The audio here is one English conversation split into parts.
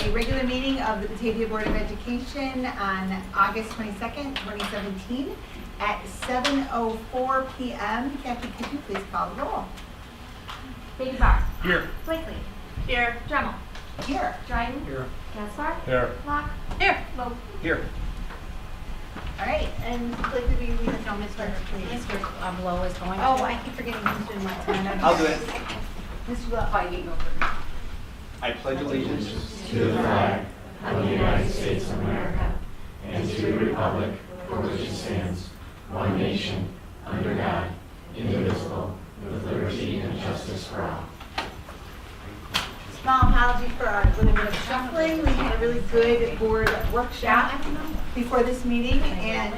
a regular meeting of the Batavia Board of Education on August 22nd, 2017 at 7:04 p.m. Kathy, could you please call the roll? Baby Barr. Here. Blakely. Here. Dremel. Here. Dryden. Here. Gaspar. Here. Locke. Here. Lowe. Here. All right, and Blakely, we have no Mr. Lowe is going Oh, I keep forgetting who's doing what tonight. I'll do it. Mr. Lowe. I pledge allegiance to the flag of the United States of America and to the republic for which it stands, one nation, under God, indivisible, with liberty and justice for all. Small apology for our little bit of shuffling. We had a really good board workshop before this meeting, and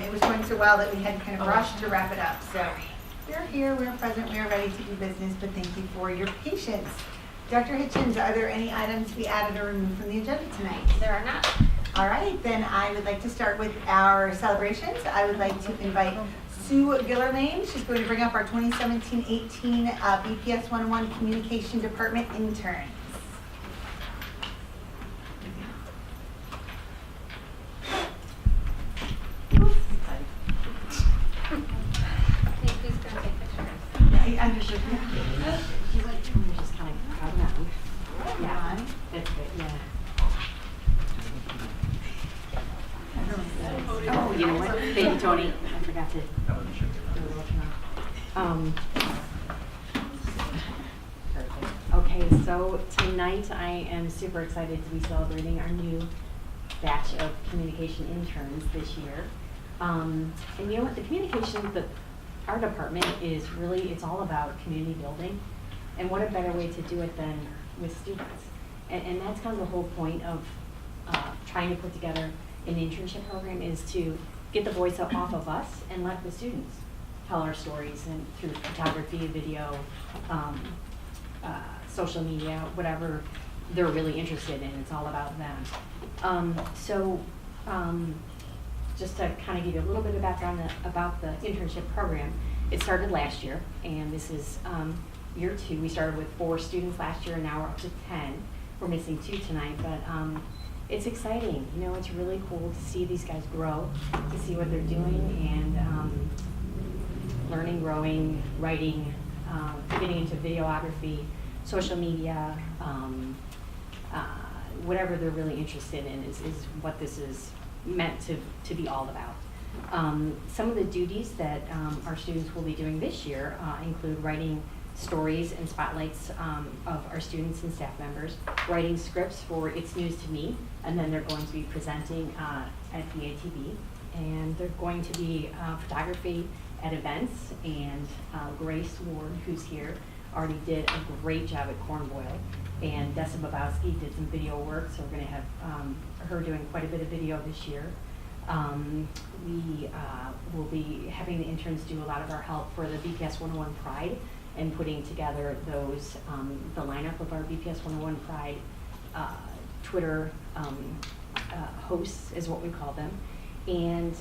it was going so well that we had to kind of rush to wrap it up. So we're here, we're present, we're ready to do business, but thank you for your patience. Dr. Hitchens, are there any items to be added or removed from the agenda tonight? There are not. All right, then I would like to start with our celebrations. I would like to invite Sue Gillerlane. She's going to bring up our 2017-18 BPS 101 Communication Department interns. Please go take pictures. I understood. You like to just kind of crowd around. Yeah, that's good, yeah. Oh, you know what? Thank you, Tony. I forgot to do a little turn. Okay, so tonight I am super excited to be celebrating our new batch of communication interns this year. And you know what? The communication, our department is really, it's all about community building. And what a better way to do it than with students. And that's kind of the whole point of trying to put together an internship program, is to get the voice off of us and let the students tell our stories, and through photography, video, social media, whatever they're really interested in. It's all about them. Just to kind of give you a little bit of background about the internship program, it started last year, and this is year 2. We started with 4 students last year, and now we're up to 10. We're missing 2 tonight, but it's exciting. You know, it's really cool to see these guys grow, to see what they're doing, and learning, growing, writing, getting into videography, social media, whatever they're really interested in is what this is meant to be all about. Some of the duties that our students will be doing this year include writing stories and spotlights of our students and staff members, writing scripts for It's News to Me, and then they're going to be presenting at BATB, and they're going to be photography at events, and Grace Ward, who's here, already did a great job at Cornboil, and Dessa Babowski did some video work, so we're going to have her doing quite a bit of video this year. We will be having the interns do a lot of our help for the BPS 101 Pride, and putting together those, the lineup of our BPS 101 Pride Twitter hosts is what we call them. And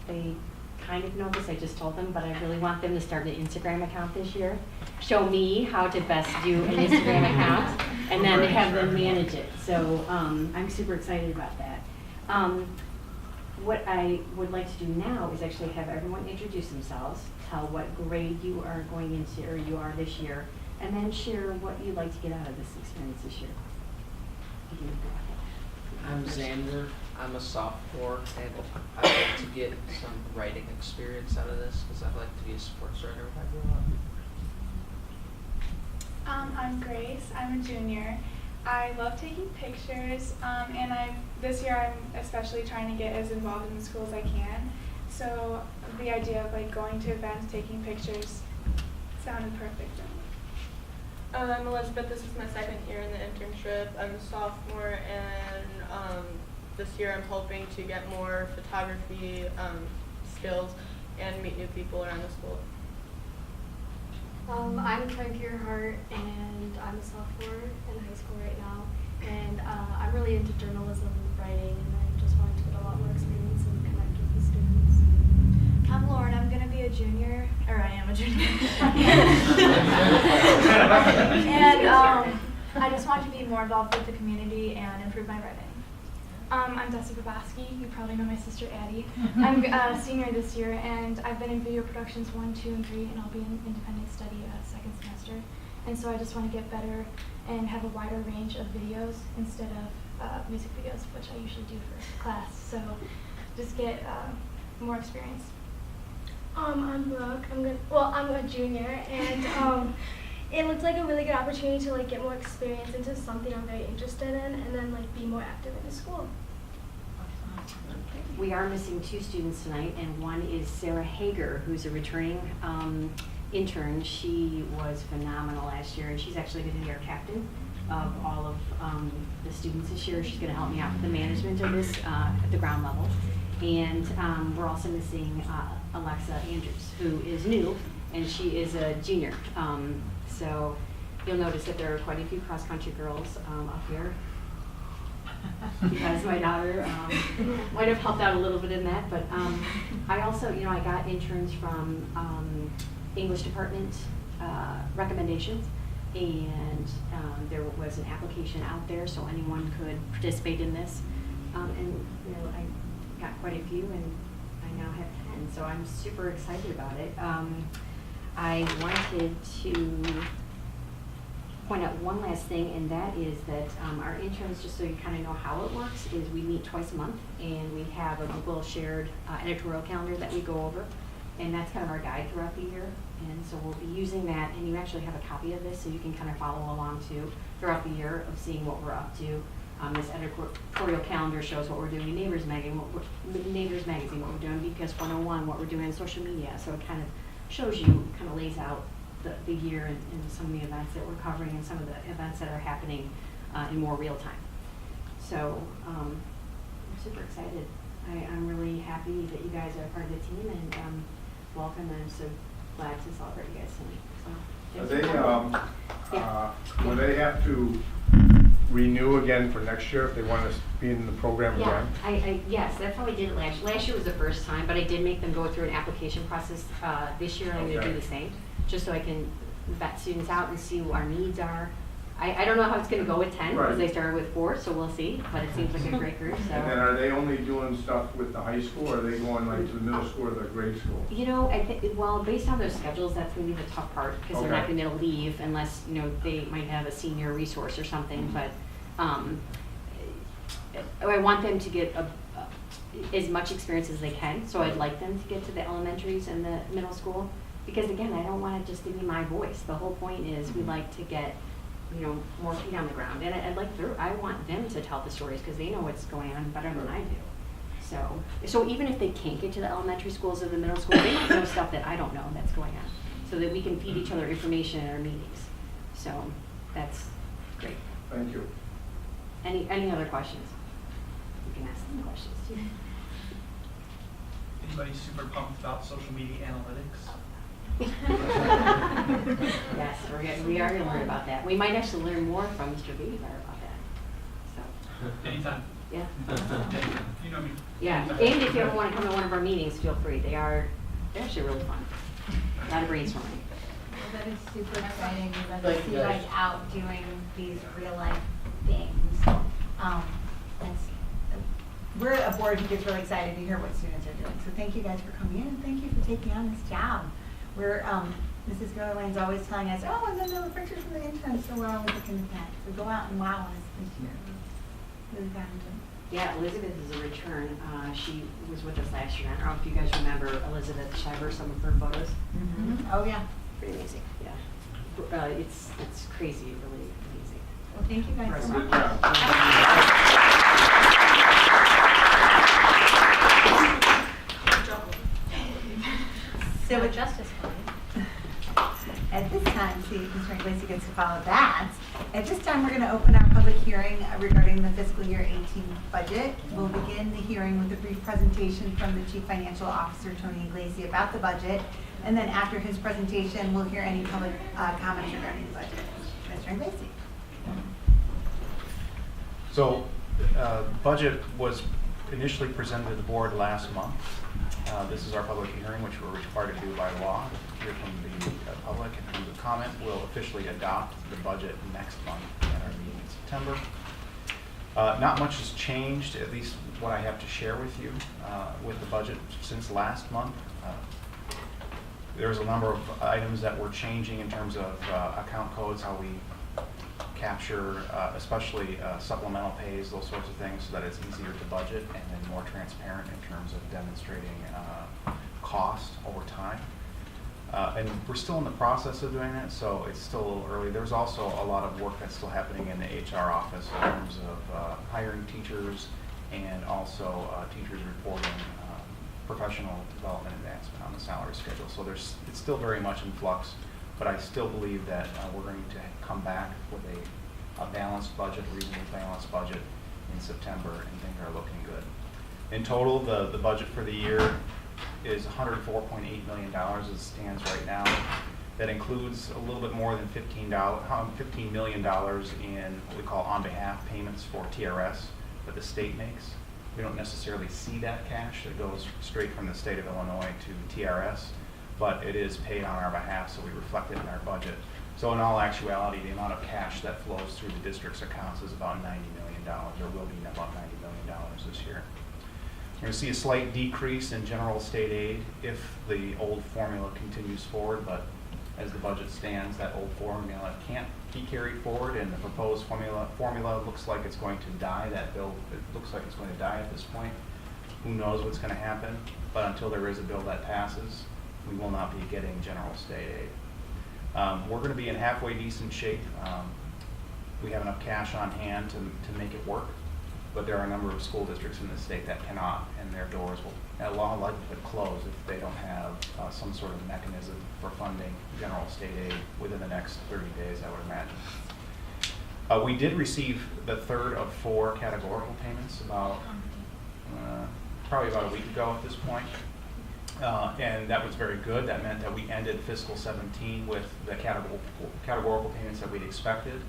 they kind of know this, I just told them, but I really want them to start an Instagram account this year. Show me how to best do an Instagram account, and then have them manage it. So I'm super excited about that. What I would like to do now is actually have everyone introduce themselves, tell what grade you are going into, or you are this year, and then share what you'd like to get out of this experience this year. I'm Xander. I'm a sophomore, and I'd like to get some writing experience out of this because I'd like to be a sports writer when I grow up. I'm Grace. I'm a junior. I love taking pictures, and this year I'm especially trying to get as involved in the school as I can. So the idea of going to events, taking pictures, sounded perfect to me. I'm Elizabeth. This is my 2nd year in the internship. I'm a sophomore, and this year I'm hoping to get more photography skills and meet new people around the school. I'm Frankie Hart, and I'm a sophomore in high school right now, and I'm really into journalism writing, and I just wanted to get a lot more experience and connect with the students. I'm Lauren. I'm going to be a junior, or I am a junior. And I just want to be more involved with the community and improve my writing. I'm Dessa Babaski. You probably know my sister Addie. I'm a senior this year, and I've been in video productions 1, 2, and 3, and I'll be in independent study second semester. And so I just want to get better and have a wider range of videos instead of music videos, which I usually do for class. So just get more experience. I'm Brooke. I'm a junior, and it looks like a really good opportunity to get more experience into something I'm very interested in, and then be more active in the school. We are missing 2 students tonight, and one is Sarah Hager, who's a returning intern. She was phenomenal last year, and she's actually going to be our captain of all of the students this year. She's going to help me out with the management of this at the ground level. And we're also missing Alexa Andrews, who is new, and she is a junior. So you'll notice that there are quite a few cross-country girls up here. Because my daughter might have helped out a little bit in that, but I also, I got interns from English department recommendations, and there was an application out there, so anyone could participate in this. And I got quite a few, and I now have 10, so I'm super excited about it. I wanted to point out one last thing, and that is that our interns, just so you kind of know how it works, is we meet twice a month, and we have a Google shared editorial calendar that we go over, and that's kind of our guide throughout the year. And so we'll be using that, and you actually have a copy of this, so you can kind of follow along too throughout the year of seeing what we're up to. This editorial calendar shows what we're doing in Neighbors Magazine, what we're doing in BPS 101, what we're doing in social media. So it kind of shows you, kind of lays out the year and some of the events that we're covering and some of the events that are happening in more real time. So I'm super excited. I'm really happy that you guys are part of the team, and welcome, and I'm so glad to celebrate you guys tonight. So will they have to renew again for next year if they want to be in the program again? Yes, that's how I did it last year. Last year was the first time, but I did make them go through an application process. This year I'm going to do the same, just so I can vet students out and see what our needs are. I don't know how it's going to go with 10, because they started with 4, so we'll see, but it seems like a great group. So. And then are they only doing stuff with the high school, or are they going to the middle school or the grade school? Well, based on their schedules, that's going to be the tough part, because they're not going to leave unless, they might have a senior resource or something, but I want them to get as much experience as they can, so I'd like them to get to the elementaries and the middle school, because again, I don't want it just to be my voice. The whole point is we like to get more feet on the ground, and I want them to tell the stories, because they know what's going on better than I do. So even if they can't get to the elementary schools or the middle school, they might know stuff that I don't know that's going on, so that we can feed each other information in our meetings. So that's great. Thank you. Any other questions? You can ask them questions too. Anybody super pumped about social media analytics? Yes, we are going to learn about that. We might actually learn more from Mr. Beaver about that. So. Anytime. Yeah. You know me. Yeah, and if you ever want to come to one of our meetings, feel free. They're actually really fun. A lot of brainstorming. Well, that is super exciting. We'd love to see you guys out doing these real life things. We're a board who gets really excited to hear what students are doing. So thank you guys for coming in, and thank you for taking on this job. We're Mrs. Gilliland's always telling us, and then there were pictures from the interns, so we're always looking at that. So go out and wow us this year. Really talented. Yeah, Elizabeth is a return. She was with us last year. I don't know if you guys remember Elizabeth Shiver, some of her photos. Mm-hmm. Oh yeah. Pretty amazing. Yeah. It's crazy, really amazing. Well, thank you guys so Good much. job. So with Justice Fund. at this time, see if Mr. Iglesias gets to follow that. At this time, we're going to open our public hearing regarding the fiscal year 18 budget. We'll begin the hearing with a brief presentation from the Chief Financial Officer, Tony Iglesias, about the budget. And then after his presentation, we'll hear any public comments regarding the budget. Mr. Iglesias. So, budget was initially presented to the board last month. This is our public hearing, which we're required to do by law. Hear from the public and from the comment. We'll officially adopt the budget next month at our meeting in September. Not much has changed, at least what I have to share with you with the budget since last month. There's a number of items that we're changing in terms of account codes, how we capture, especially supplemental pays, those sorts of things, so that it's easier to budget and then more transparent in terms of demonstrating cost over time. And we're still in the process of doing that, so it's still a little early. There's also a lot of work that's still happening in the HR office in terms of hiring teachers and also teachers reporting professional development advancement on the salary schedule. So it's still very much in flux, but I still believe that we're going to come back with a balanced budget, reasonably balanced budget in September, and things are looking good. In total, the budget for the year is $104.8 million as it stands right now. That includes a little bit more than $15 million in what we call on behalf payments for TRS that the state makes. We don't necessarily see that cash. It goes straight from the state of Illinois to TRS, but it is paid on our behalf, so we reflect it in our budget. So in all actuality, the amount of cash that flows through the district's accounts is about $90 million, or will be about $90 million this year. You're going to see a slight decrease in general state aid if the old formula continues forward, but as the budget stands, that old formula can't be carried forward, and the proposed formula looks like it's going to die. That bill, it looks like it's going to die at this point. Who knows what's going to happen, but until there is a bill that passes, we will not be getting general state aid. We're going to be in halfway decent shape. We have enough cash on hand to make it work, but there are a number of school districts in the state that cannot, and their doors will, at all likelihood, close if they don't have some sort of mechanism for funding general state aid within the next 30 days, I would imagine. We did receive the third of 4 categorical payments probably about a week ago at this point. And that was very good. That meant that we ended fiscal 17 with the categorical payments that we'd expected.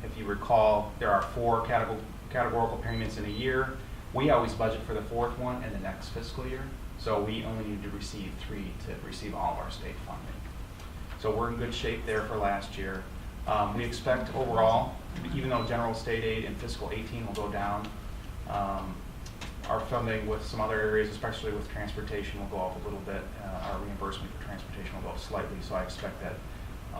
If you recall, there are 4 categorical payments in a year. We always budget for the 4th one in the next fiscal year, so we only need to receive 3 to receive all of our state funding. So we're in good shape there for last year. We expect overall, even though general state aid in fiscal 18 will go down, our funding with some other areas, especially with transportation, will go up a little bit. Our reimbursement for transportation will go up slightly, so I expect that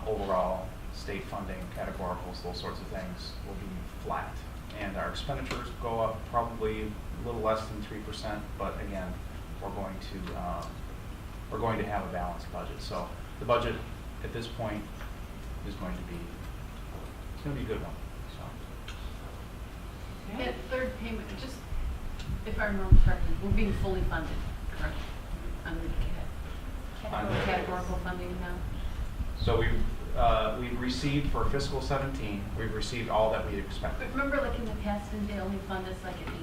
overall state funding, categoricals, those sorts of things will be flat. And our expenditures go up probably a little less than 3%, but again, we're going to have a balanced budget. So the budget at this point is going to be a good one. So. That third payment, just if I remember correctly, we're being fully funded, correct? Under the categorical funding now. So we've received for fiscal 17, we've received all that we expected. But remember, like in the past, didn't they only fund us like at 80%?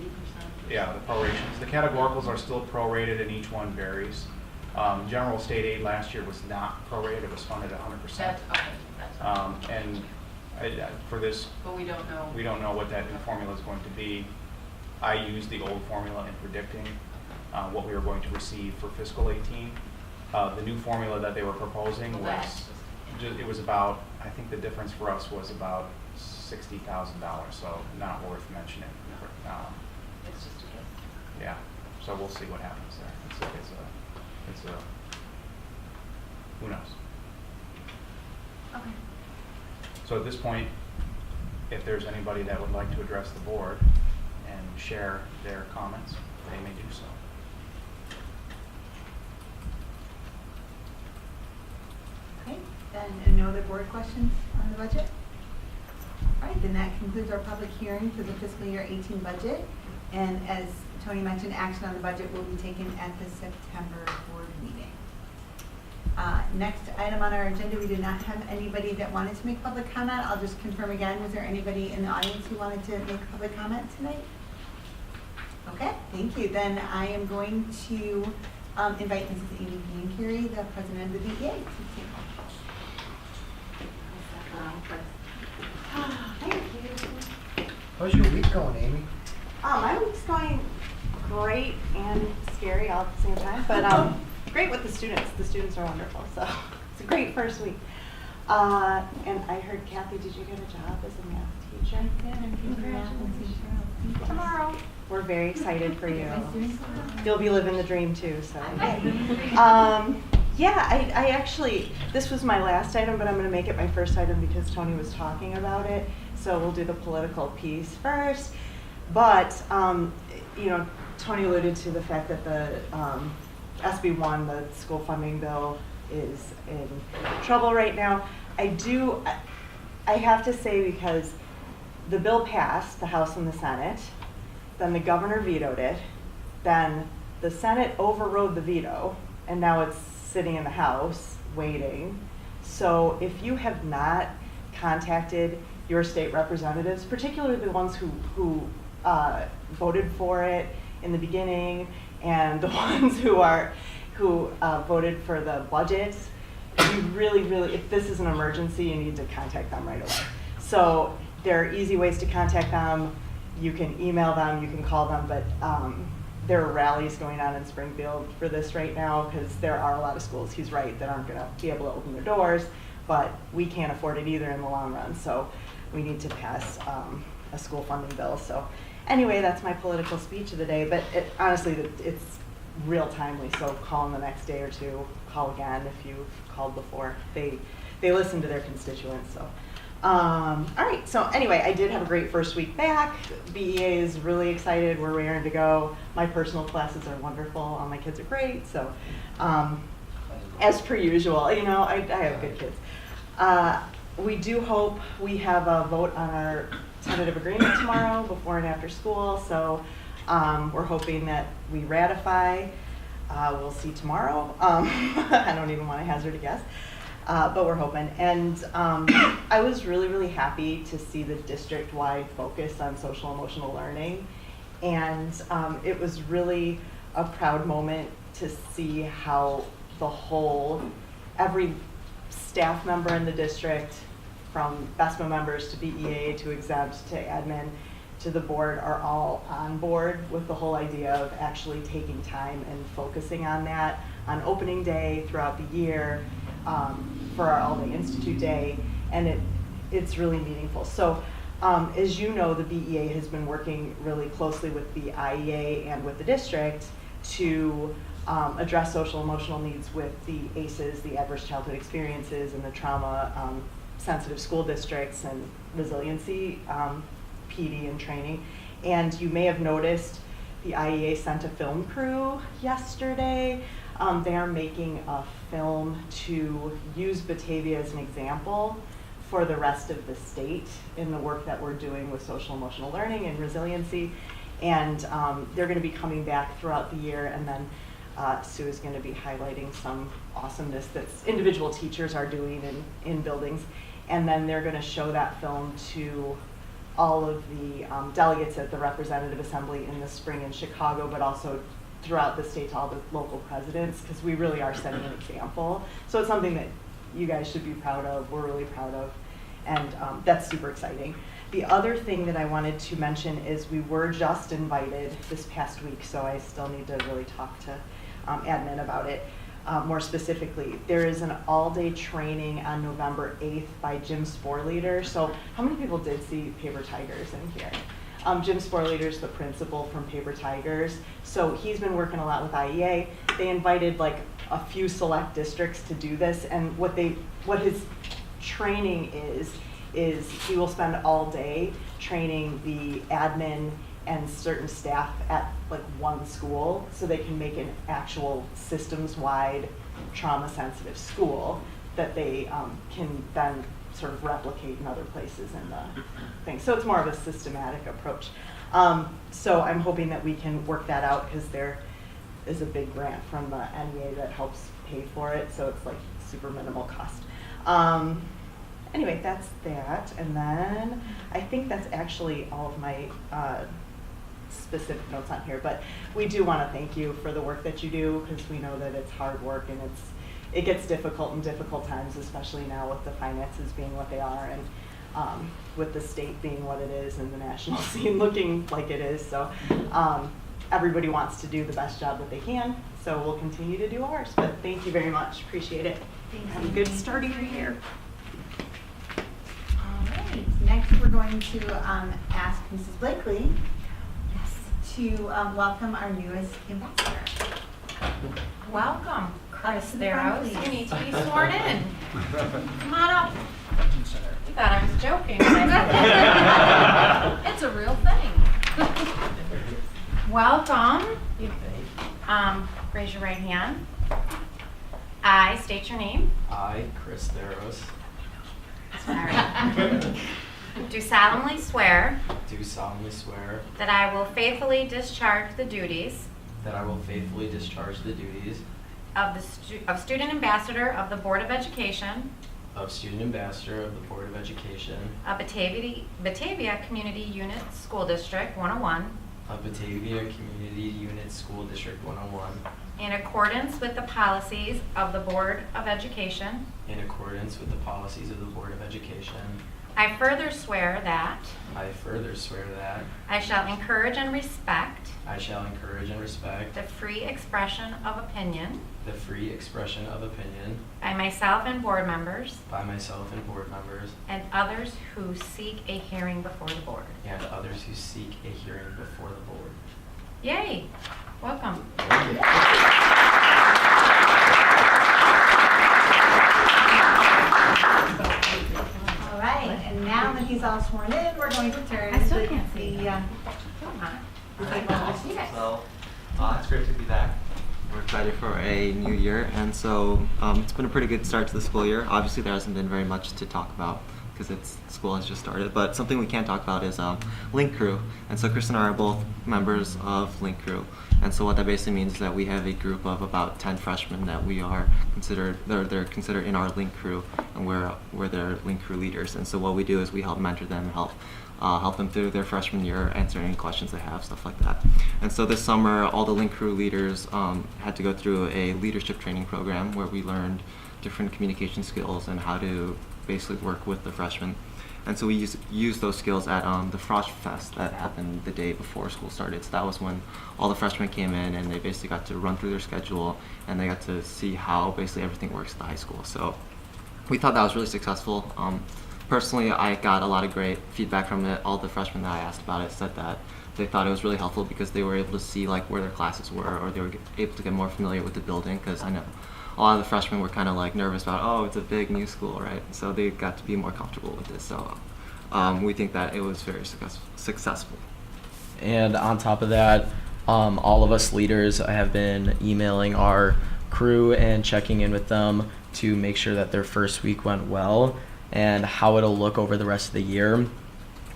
Yeah, the prorations. The categoricals are still prorated, and each one varies. General state aid last year was not prorated; it was funded 100%. That's okay. That's and for this, but we don't know. We don't know what that new formula is going to be. I used the old formula in predicting what we were going to receive for fiscal 18. The new formula that they were proposing it was about, I think the difference for us was about $60,000, so not worth mentioning. It's just a guess. Yeah, so we'll see what happens there. It's a who knows? Okay. So at this point, if there's anybody that would like to address the board and share their comments, they may do so. Okay, then no other board questions on the budget? All right, then that concludes our public hearing for the fiscal year 18 budget. And as Tony mentioned, action on the budget will be taken at the September board meeting. Next item on our agenda, we did not have anybody that wanted to make public comment. I'll just confirm again, was there anybody in the audience who wanted to make public comment tonight? Okay, thank you. Then I am going to invite Mrs. Amy Biancheri, the president of the BEA, to take Thank you. How's your week going, Amy? My week's going great and scary all at the same time, but great with the students. The students are wonderful, so it's a great first week. And I heard, Kathy, did you get a job as a math teacher? Tomorrow. We're very excited for you. You'll be living the dream too, so. Yeah, I actually, this was my last item, but I'm going to make it my first item because Tony was talking about it. So we'll do the political piece first. But, you know, Tony alluded to the fact that the SB1, the school funding bill, is in trouble right now. I have to say, because the bill passed, the House and the Senate, then the governor vetoed it, then the Senate overrode the veto, and now it's sitting in the House waiting. So if you have not contacted your state representatives, particularly the ones who voted for it in the beginning, and the ones who voted for the budget, you really, if this is an emergency, you need to contact them right away. So there are easy ways to contact them. You can email them, you can call them, but there are rallies going on in Springfield for this right now because there are a lot of schools, he's right, that aren't going to be able to open their doors, but we can't afford it either in the long run. So we need to pass a school funding bill. So anyway, that's my political speech of the day, but honestly, it's real timely, so call in the next day or two, call again if you've called before. They listen to their constituents, so. All right, so anyway, I did have a great first week back. BEA is really excited, we're raring to go. My personal classes are wonderful, all my kids are great, so as per usual, you know, I have good kids. We do hope we have a vote on our tentative agreement tomorrow before and after school, so we're hoping that we ratify. We'll see tomorrow. I don't even want to hazard a guess, but we're hoping. And I was really happy to see the district-wide focus on social emotional learning, and it was really a proud moment to see how every staff member in the district, from BESMA members to BEA to exempt to admin to the board, are all on board with the whole idea of actually taking time and focusing on that on opening day throughout the year for our All Day Institute Day, and it's really meaningful. So as you know, the BEA has been working really closely with the IEA and with the district to address social emotional needs with the ACEs, the Adverse Childhood Experiences, and the trauma sensitive school districts and resiliency PD and training. And you may have noticed the IEA sent a film crew yesterday. They are making a film to use Batavia as an example for the rest of the state in the work that we're doing with social emotional learning and resiliency. And they're going to be coming back throughout the year, and then Sue is going to be highlighting some awesomeness that individual teachers are doing in buildings. And then they're going to show that film to all of the delegates at the Representative Assembly in the spring in Chicago, but also throughout the state to all the local presidents, because we really are setting an example. So it's something that you guys should be proud of, we're really proud of, and that's super exciting. The other thing that I wanted to mention is we were just invited this past week, so I still need to really talk to admin about it. More specifically, there is an all-day training on November 8th by Jim Sporleader. So how many people did see Paper Tigers in here? Jim Sporleader is the principal from Paper Tigers. So he's been working a lot with IEA. They invited like a few select districts to do this, and what his training is he will spend all day training the admin and certain staff at like one school so they can make an actual systems-wide trauma-sensitive school that they can then sort of replicate in other places in the thing. So it's more of a systematic approach. So I'm hoping that we can work that out because there is a big grant from the NEA that helps pay for it, so it's like super minimal cost. Anyway, that's that, and then I think that's actually all of my specific notes on here, but we do want to thank you for the work that you do, because we know that it's hard work and it gets difficult in difficult times, especially now with the finances being what they are, and with the state being what it is and the national scene looking like it is. So everybody wants to do the best job that they can, so we'll continue to do ours. But thank you very much. Appreciate it. Have a good start of your year. All right, next we're going to ask Mrs. Blakely to welcome our newest ambassador. Welcome, Chris To the front, Theros. You please. need to be sworn in. Come on up. You thought I was joking. when I said It's a real thing. that. Welcome. Raise your right hand. I state your name. I, Chris Theros, Sorry. Do solemnly swear do solemnly swear that I will faithfully discharge the duties that I will faithfully discharge the duties of Student Ambassador of the Board of Education of Student Ambassador of the Board of Education of Batavia Community Unit School District 101 of Batavia Community Unit School District 101 in accordance with the policies of the Board of Education. in accordance with the policies of the Board of Education. I further swear that I further swear that I shall encourage and respect I shall encourage and respect the free expression of opinion the free expression of opinion by myself and board members by myself and board members and others who seek a hearing before the board. and others who seek a hearing before the board. Yay! Welcome. All right, and now that he's all sworn in, we're going to turn I still to can't see the So, it's great to be back. We're excited for a new year, and so it's been a pretty good start to the school year. Obviously, there hasn't been very much to talk about because school has just started, but something we can talk about is Link Crew. And so Chris and I are both members of Link Crew, and so what that basically means is that we have a group of about 10 freshmen that we are they're considered in our Link Crew, and we're their Link Crew leaders. And so what we do is we help mentor them, help them through their freshman year, answer any questions they have, stuff like that. And so this summer, all the Link Crew leaders had to go through a leadership training program where we learned different communication skills and how to basically work with the freshmen. And so we used those skills at the Frost Fest that happened the day before school started. So that was when all the freshmen came in and they basically got to run through their schedule and they got to see how basically everything works at the high school. So we thought that was really successful. Personally, I got a lot of great feedback from it. All the freshmen that I asked about it said that they thought it was really helpful because they were able to see like where their classes were, or they were able to get more familiar with the building, because I know a lot of the freshmen were kind of like nervous about, oh, it's a big new school, right? So they got to be more comfortable with this. So we think that it was very successful. And on top of that, all of us leaders have been emailing our crew and checking in with them to make sure that their first week went well. And how it'll look over the rest of the year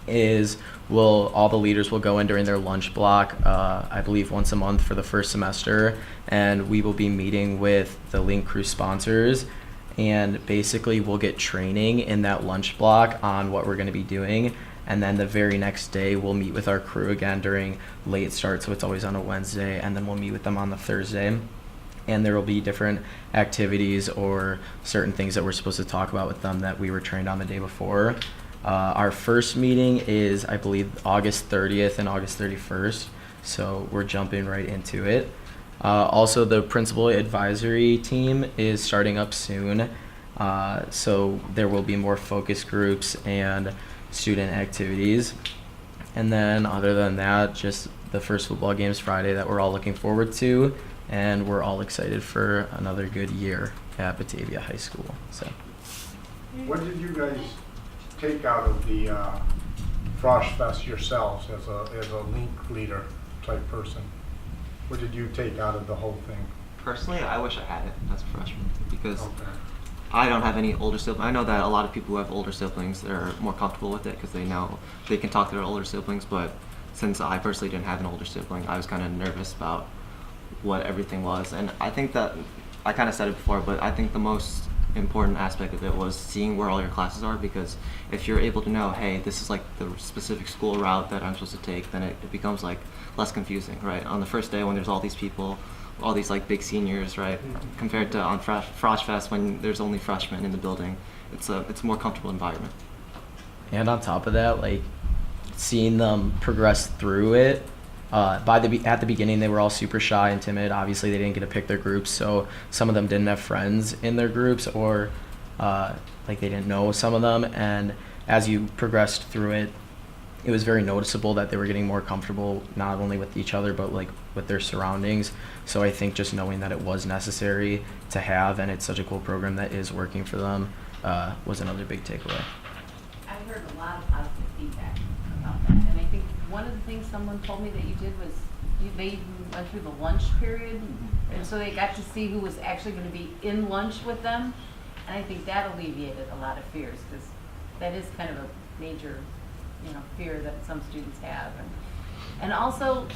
is all the leaders will go in during their lunch block, I believe once a month for the first semester, and we will be meeting with the Link Crew sponsors, and basically we'll get training in that lunch block on what we're going to be doing. And then the very next day we'll meet with our crew again during late start, so it's always on a Wednesday, and then we'll meet with them on the Thursday. And there will be different activities or certain things that we're supposed to talk about with them that we were trained on the day before. Our first meeting is, I believe, August 30th and August 31st, so we're jumping right into it. Also, the principal advisory team is starting up soon, so there will be more focus groups and student activities. And then other than that, just the first football games Friday that we're all looking forward to, and we're all excited for another good year at Batavia High School. So, what did you guys take out of the Frost Fest yourselves as a Link leader type person? What did you take out of the whole thing? Personally, I wish I had it as a freshman because Okay. I don't have any older siblings. I know that a lot of people who have older siblings, they're more comfortable with it because they know they can talk to their older siblings, but since I personally didn't have an older sibling, I was kind of nervous about what everything was. And I think that, I kind of said it before, but I think the most important aspect of it was seeing where all your classes are, because if you're able to know, hey, this is like the specific school route that I'm supposed to take, then it becomes like less confusing, right? On the first day when there's all these people, all these like big seniors, right? Compared to on Frost Fest when there's only freshmen in the building, it's a more comfortable environment. and on top of that, like seeing them progress through it At the beginning, they were all super shy and timid. Obviously, they didn't get to pick their groups, so some of them didn't have friends in their groups, or like they didn't know some of them. And as you progressed through it, it was very noticeable that they were getting more comfortable not only with each other but like with their surroundings. So I think just knowing that it was necessary to have, and it's such a cool program that is working for them, was another big takeaway. I heard a lot of positive feedback about that, and I think one of the things someone told me that you did was they went through the lunch period, and so they got to see who was actually going to be in lunch with them, and I think that alleviated a lot of fears, because that is kind of a major, fear that some students have, and also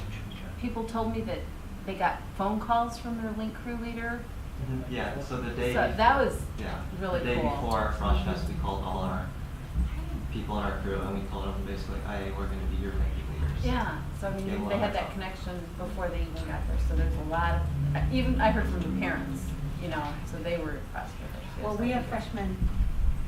people told me that they got phone calls from their Link crew leader. Yeah, so the day So that was really the day cool. before Frosh Fest, we called all our people in our crew and we told them basically, hey, we're going to be your Linky leaders. Yeah, so I They mean, love they had it. that connection before they even got there, so there's a lot of, even I heard from the parents, so they were impressed with it too. Well, so we I have think freshmen,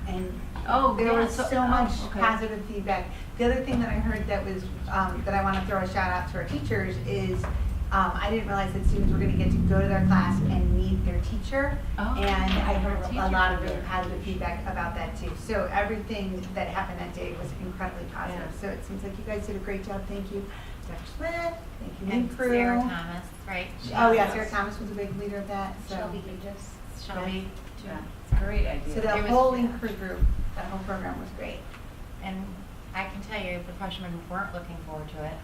and Oh, there yeah, was so- so much okay. positive feedback. The other thing that I heard that was, that I want to throw a shout out to our teachers is, I didn't realize that students were going to get to go to their class and meet their teacher. Oh, And I heard teacher a lot of really feedback. positive feedback about that too. So everything that happened that day was incredibly positive. Yeah. So it seems like you guys did a great job. Thank you, Dr. Smith. Thank you, And Link crew. Sarah Thomas, right? Oh yeah, Sarah Thomas was a big leader of that. So. Shelby Regis. Shelby. Yeah, it's a great idea. So There the was- whole Link crew group, that whole program was great. And I can tell you, the freshmen weren't looking forward to it.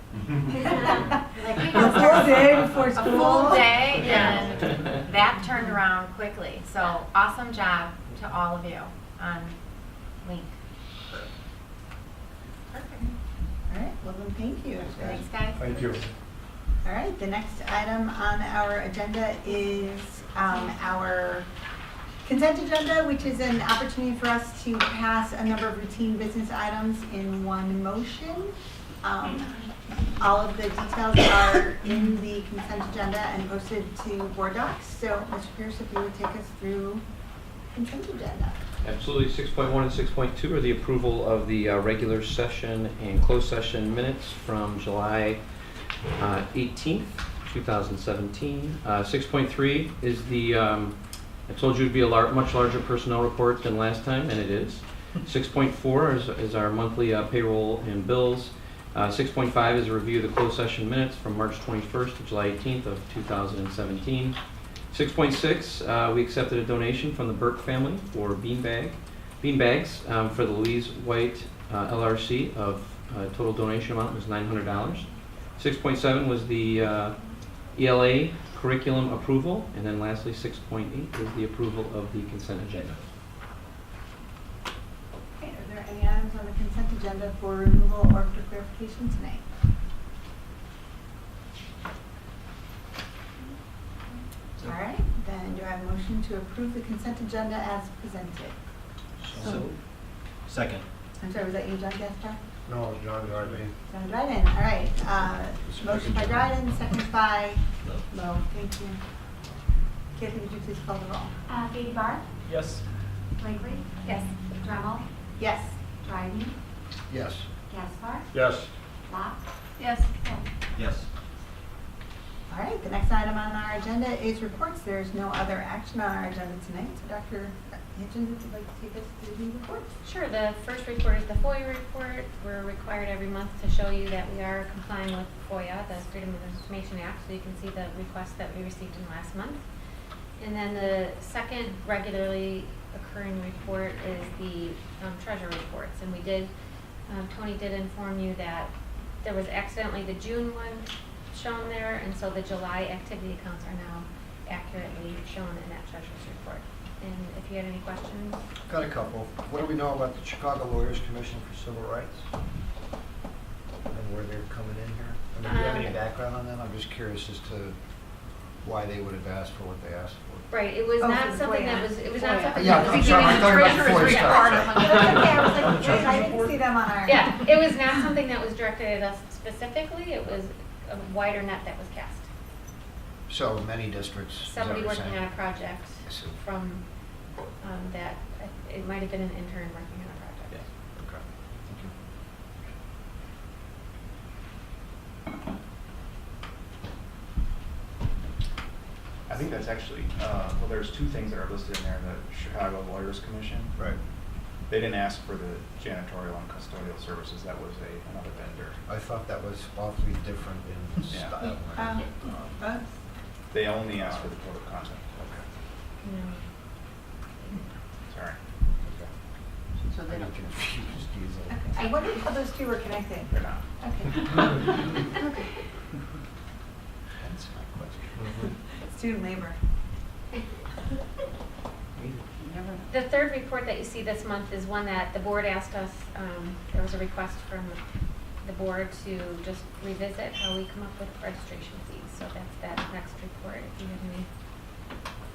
Like, we A got full day before a school. full day, Yeah. and that turned around quickly. So awesome job to all of you on Link. Perfect. All right, well then, thank you. Thanks, guys. Thank you. All right, the next item on our agenda is our consent agenda, which is an opportunity for us to pass a number of routine business items in one motion. All of the details are in the consent agenda and posted to board docs. So, Mr. Pierce, if you would take us through consent agenda. Absolutely. 6.1 and 6.2 are the approval of the regular session and closed session minutes from July 18th, 2017. 6.3 is the, I told you it'd be a much larger personnel report than last time, and it is. 6.4 is our monthly payroll and bills. 6.5 is a review of the closed session minutes from March 21st to July 18th of 2017. 6.6, we accepted a donation from the Burke family for beanbags for the Louise White LRC of total donation amount was $900. 6.7 was the ELA curriculum approval, and then lastly 6.8 is the approval of the consent agenda. Okay, are there any items on the consent agenda for removal or for clarification tonight? All right, then do I have a motion to approve the consent agenda as presented? So. Second. I'm sorry, was that you, John Gaspar? No, John Dryden. John Dryden, all right. Motion by Dryden, second by Lowe. Thank you. Kathy, would you please call the roll? Katie Barr, Yes. Blakely. Yes. Dremel, Yes. Dryden, Yes. Gaspar, Yes. Locke, Yes. Hill. Yes. All right, the next item on our agenda is reports. There's no other action on our agenda tonight. So Dr. Hitchens, would you like to take us through the reports? Sure, the first report is the FOIA report. We're required every month to show you that we are complying with FOIA, the Freedom of Information Act, so you can see the request that we received in last month. And then the second regularly occurring report is the treasurer reports. And we did, Tony did inform you that there was accidentally the June one shown there, and so the July activity accounts are now accurately shown in that treasurer's report. And if you had any questions. Got a couple. What do we know about the Chicago Lawyers Commission for Civil Rights? And where they're coming in here? I mean, do you have any background on them? I'm just curious as to why they would have asked for what they asked for. Right, it was Oh, not for something FOIA. that was, it was not FOIA. something Yeah, that I'm was sorry, beginning I'm the talking about treasurer's FOIA stuff. report. Okay, I was like, I didn't see them on our. Yeah, it was not something that was directed at us specifically, it was a wider net that was cast. So many districts. is that Somebody what you're working saying? on a project I see. from, that, it might have been an intern working on a project. Okay. Thank you. think that's actually, well, there's two things that are listed in there, the Chicago Lawyers Commission. Right. They didn't ask for the janitorial and custodial services, that was another vendor. I thought that was awfully different in Yeah. style. They only asked for the code of conduct. No. Sorry. So they don't. confused easily. I wondered how those two were connected. They're not. Okay. That's my question. Student labor. The third report that you see this month is one that the board asked us, there was a request from the board to just revisit how we come up with registration fees. So that's that next report, if you have any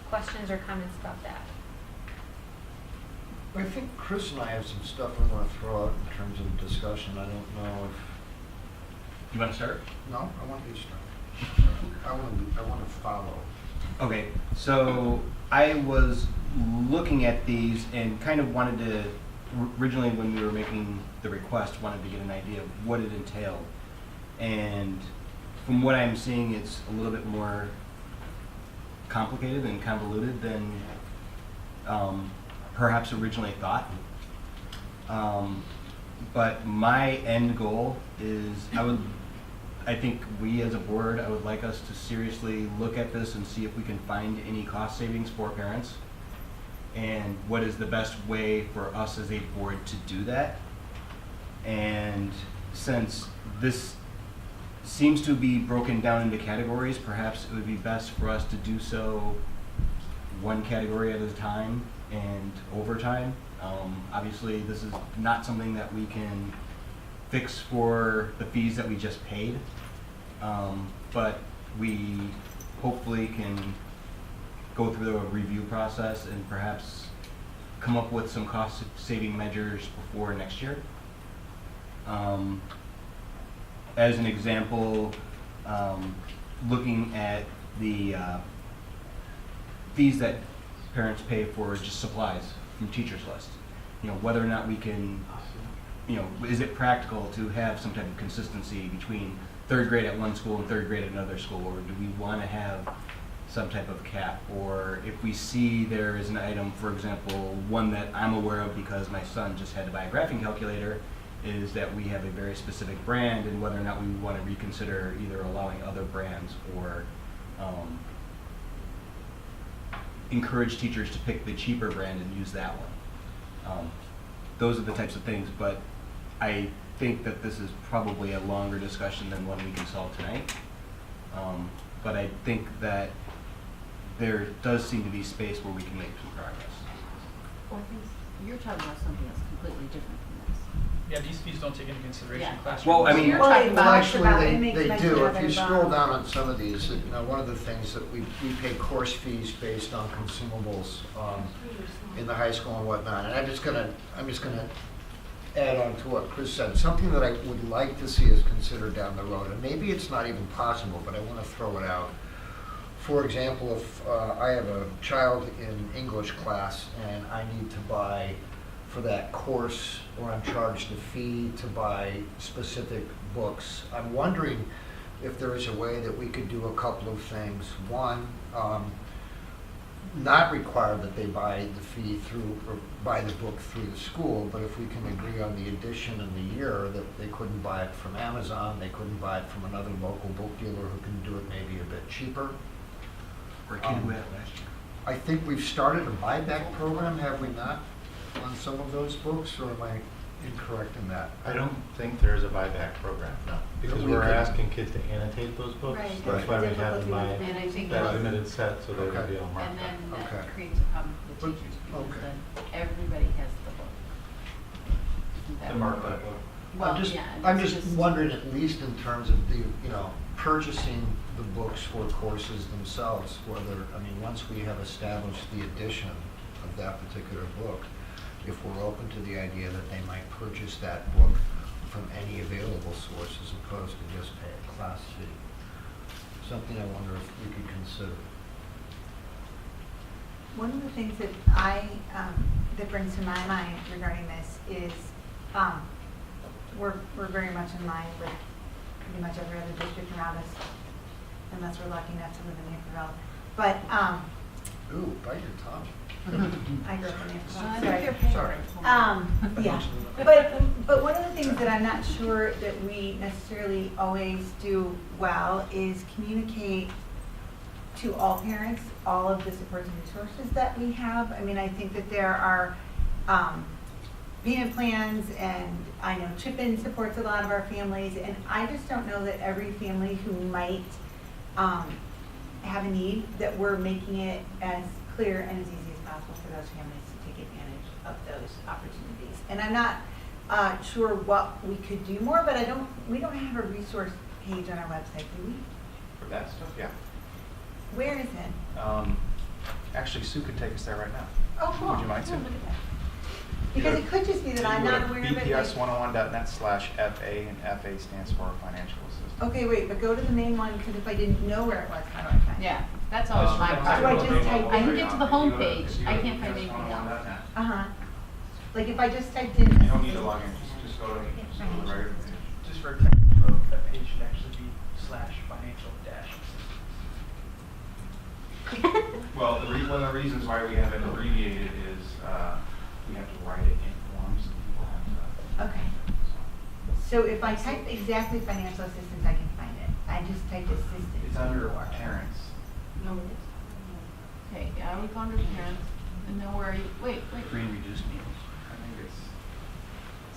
questions or comments about that. I think Chris and I have some stuff we want to throw out in terms of discussion. I don't know if... You want to start? No, I want you to start. I want to follow. Okay, so I was looking at these and kind of wanted to, originally when we were making the request, wanted to get an idea of what it entailed. And from what I'm seeing, it's a little bit more complicated and convoluted than perhaps originally thought. But my end goal is, I think we as a board, I would like us to seriously look at this and see if we can find any cost savings for parents and what is the best way for us as a board to do that. And since this seems to be broken down into categories, perhaps it would be best for us to do so one category at a time and over time. Obviously, this is not something that we can fix for the fees that we just paid, but we hopefully can go through the review process and perhaps come up with some cost-saving measures before next year. As an example, looking at the fees that parents pay for just supplies from teachers' list. You know, whether or not we can, you know, is it practical to have some type of consistency between third grade at one school and third grade at another school, or do we want to have some type of cap? Or if we see there is an item, for example, one that I'm aware of because my son just had to buy a graphing calculator, is that we have a very specific brand, and whether or not we want to reconsider either allowing other brands or encourage teachers to pick the cheaper brand and use that one. Those are the types of things, but I think that this is probably a longer discussion than one we can solve tonight. But I think that there does seem to be space where we can make some progress. Well, I think you're talking about something that's completely different from this. Yeah, these fees don't take into consideration Yeah. classroom. Well, I mean, Well, it Well, talks actually, about- it they makes mention do. of If you it, scroll down on some of these, you know, one of the things that we pay course fees based on consumables in the high school and whatnot. And I'm just gonna add on to what Chris said. Something that I would like to see us consider down the road, and maybe it's not even possible, but I want to throw it out. For example, if I have a child in English class and I need to buy for that course, or I'm charged a fee to buy specific books, I'm wondering if there is a way that we could do a couple of things. One, not require that they buy the fee through, or buy the book through the school, but if we can agree on the edition and the year, that they couldn't buy it from Amazon, they couldn't buy it from another local book dealer who can do it maybe a bit cheaper. Or can we have last year? I think we've started a buyback program, have we not, on some of those books, or am I incorrect in that? I don't think there's a buyback program, no, because We we're could- asking kids to annotate those books. Right. That's why we have them by And I think that that's- limited set, so they would Okay. be all marked And up. then that Okay. creates a problem for the But- teachers, because okay. then everybody has the book. Isn't that The marked what- up book. Well, I'm just, yeah, I'm it's just wondering, at least in terms of the, you know, purchasing the books for courses themselves, whether, I mean, once we have established the edition of that particular book, if we're open to the idea that they might purchase that book from any available source as opposed to just pay a class fee. Something I wonder if we could consider. One of the things that that brings to my mind regarding this is, we're very much in line with pretty much every other district around us, unless we're lucky enough to live in Naperville. But, Ooh, bite your tongue. I grew up in the I sorry. think you're paying. Sorry. Yeah, but one of the things that I'm not sure that we necessarily always do well is communicate to all parents all of the supports and resources that we have. I mean, I think that there are payment plans, and I know chip-in supports a lot of our families, and I just don't know that every family who might have a need, that we're making it as clear and as easy as possible for those families to take advantage of those opportunities. And I'm not sure what we could do more, but we don't have a resource page on our website, do we? For that stuff, yeah. Where is it? Actually, Sue could take us there right now. Oh, cool. Would you mind, Sue? Oh, look at that. Because it could just be that I'm not aware of it. bps101.net/FA, and FA stands for financial assistance. Okay, wait, but go to the main one, because if I didn't know where it was, how do I find it? Yeah, that's always my Do I problem. just type I in? can get to the home page. I can't find anything else. Uh-huh. Like if I just typed in. You don't need to log in, just go to the regular page. Just for that page should actually be /financial-assistance. Well, one of the reasons why we have it abbreviated is we have to write it in forms and people have to. Okay. So if I type exactly financial assistance, I can find it. I just typed assistance. It's under parents. No, it is. Okay, yeah, we found our parents. And now where are you? Wait. Free and reduced meals. I think it's.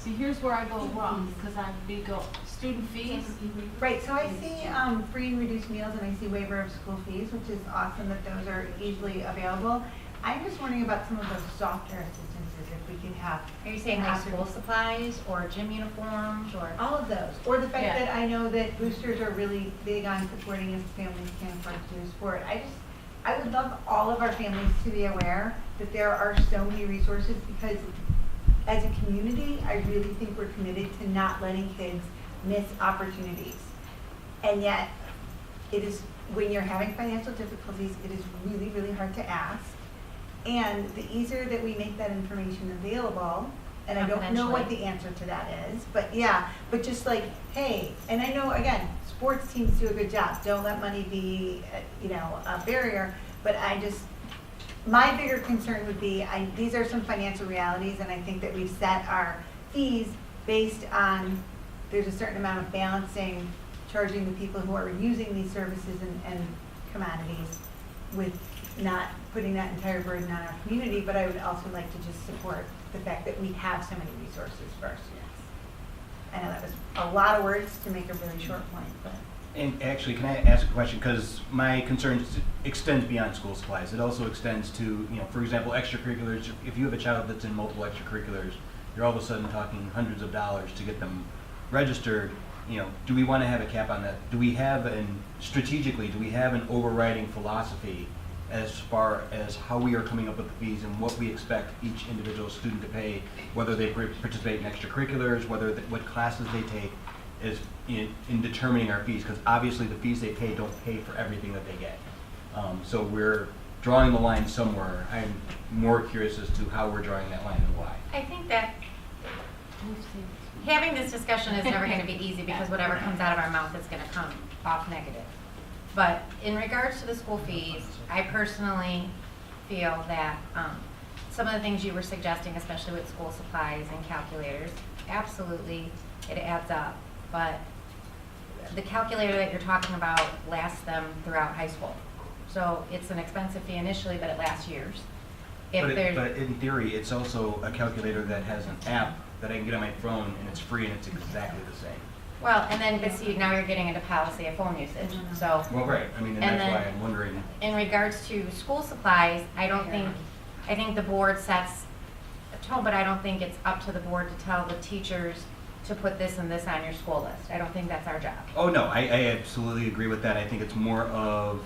See, here's where I go wrong, because we go student fees. Right, so I see free and reduced meals, and I see waiver of school fees, which is awesome that those are easily available. I'm just wondering about some of those softer assistances, if we could have. Are you saying like school supplies or gym uniforms or? All of those, or the fact Yeah. that I know that boosters are really big on supporting if families can't afford to do sport. I would love all of our families to be aware that there are so many resources, because as a community, I really think we're committed to not letting kids miss opportunities. And yet, it is, when you're having financial difficulties, it is really, really hard to ask. And the easier that we make that information available, and I don't know what the answer to that is, but yeah, but just like, hey, and I know, again, sports teams do a good job. Don't let money be, a barrier, but my bigger concern would be, these are some financial realities, and I think that we've set our fees based on, there's a certain amount of balancing, charging the people who are using these services and commodities with not putting that entire burden on our community, but I would also like to just support the fact that we have so many resources for our students. I know that was a lot of words to make a really short point, but. And actually, can I ask a question? Because my concern extends beyond school supplies. It also extends to, for example, extracurriculars. If you have a child that's in multiple extracurriculars, you're all of a sudden talking hundreds of dollars to get them registered. Do we want to have a cap on that? Strategically, do we have an overriding philosophy as far as how we are coming up with the fees and what we expect each individual student to pay, whether they participate in extracurriculars, what classes they take, is in determining our fees? Because obviously the fees they pay don't pay for everything that they get. So we're drawing the line somewhere. I'm more curious as to how we're drawing that line and why. I think that having this discussion is never going to be easy, because whatever comes out of our mouth is going to come off negative. But in regards to the school fees, I personally feel that some of the things you were suggesting, especially with school supplies and calculators, absolutely it adds up. But the calculator that you're talking about lasts them throughout high school. So it's an expensive fee initially, but it lasts years. But in theory, it's also a calculator that has an app that I can get on my phone, and it's free, and it's exactly the same. Well, and then, but see, now you're getting into policy of phone usage, so. Well, right, and that's why I'm wondering. In regards to school supplies, I think the board sets a tone, but I don't think it's up to the board to tell the teachers to put this and this on your school list. I don't think that's our job. Oh, no, I absolutely agree with that. I think it's more of,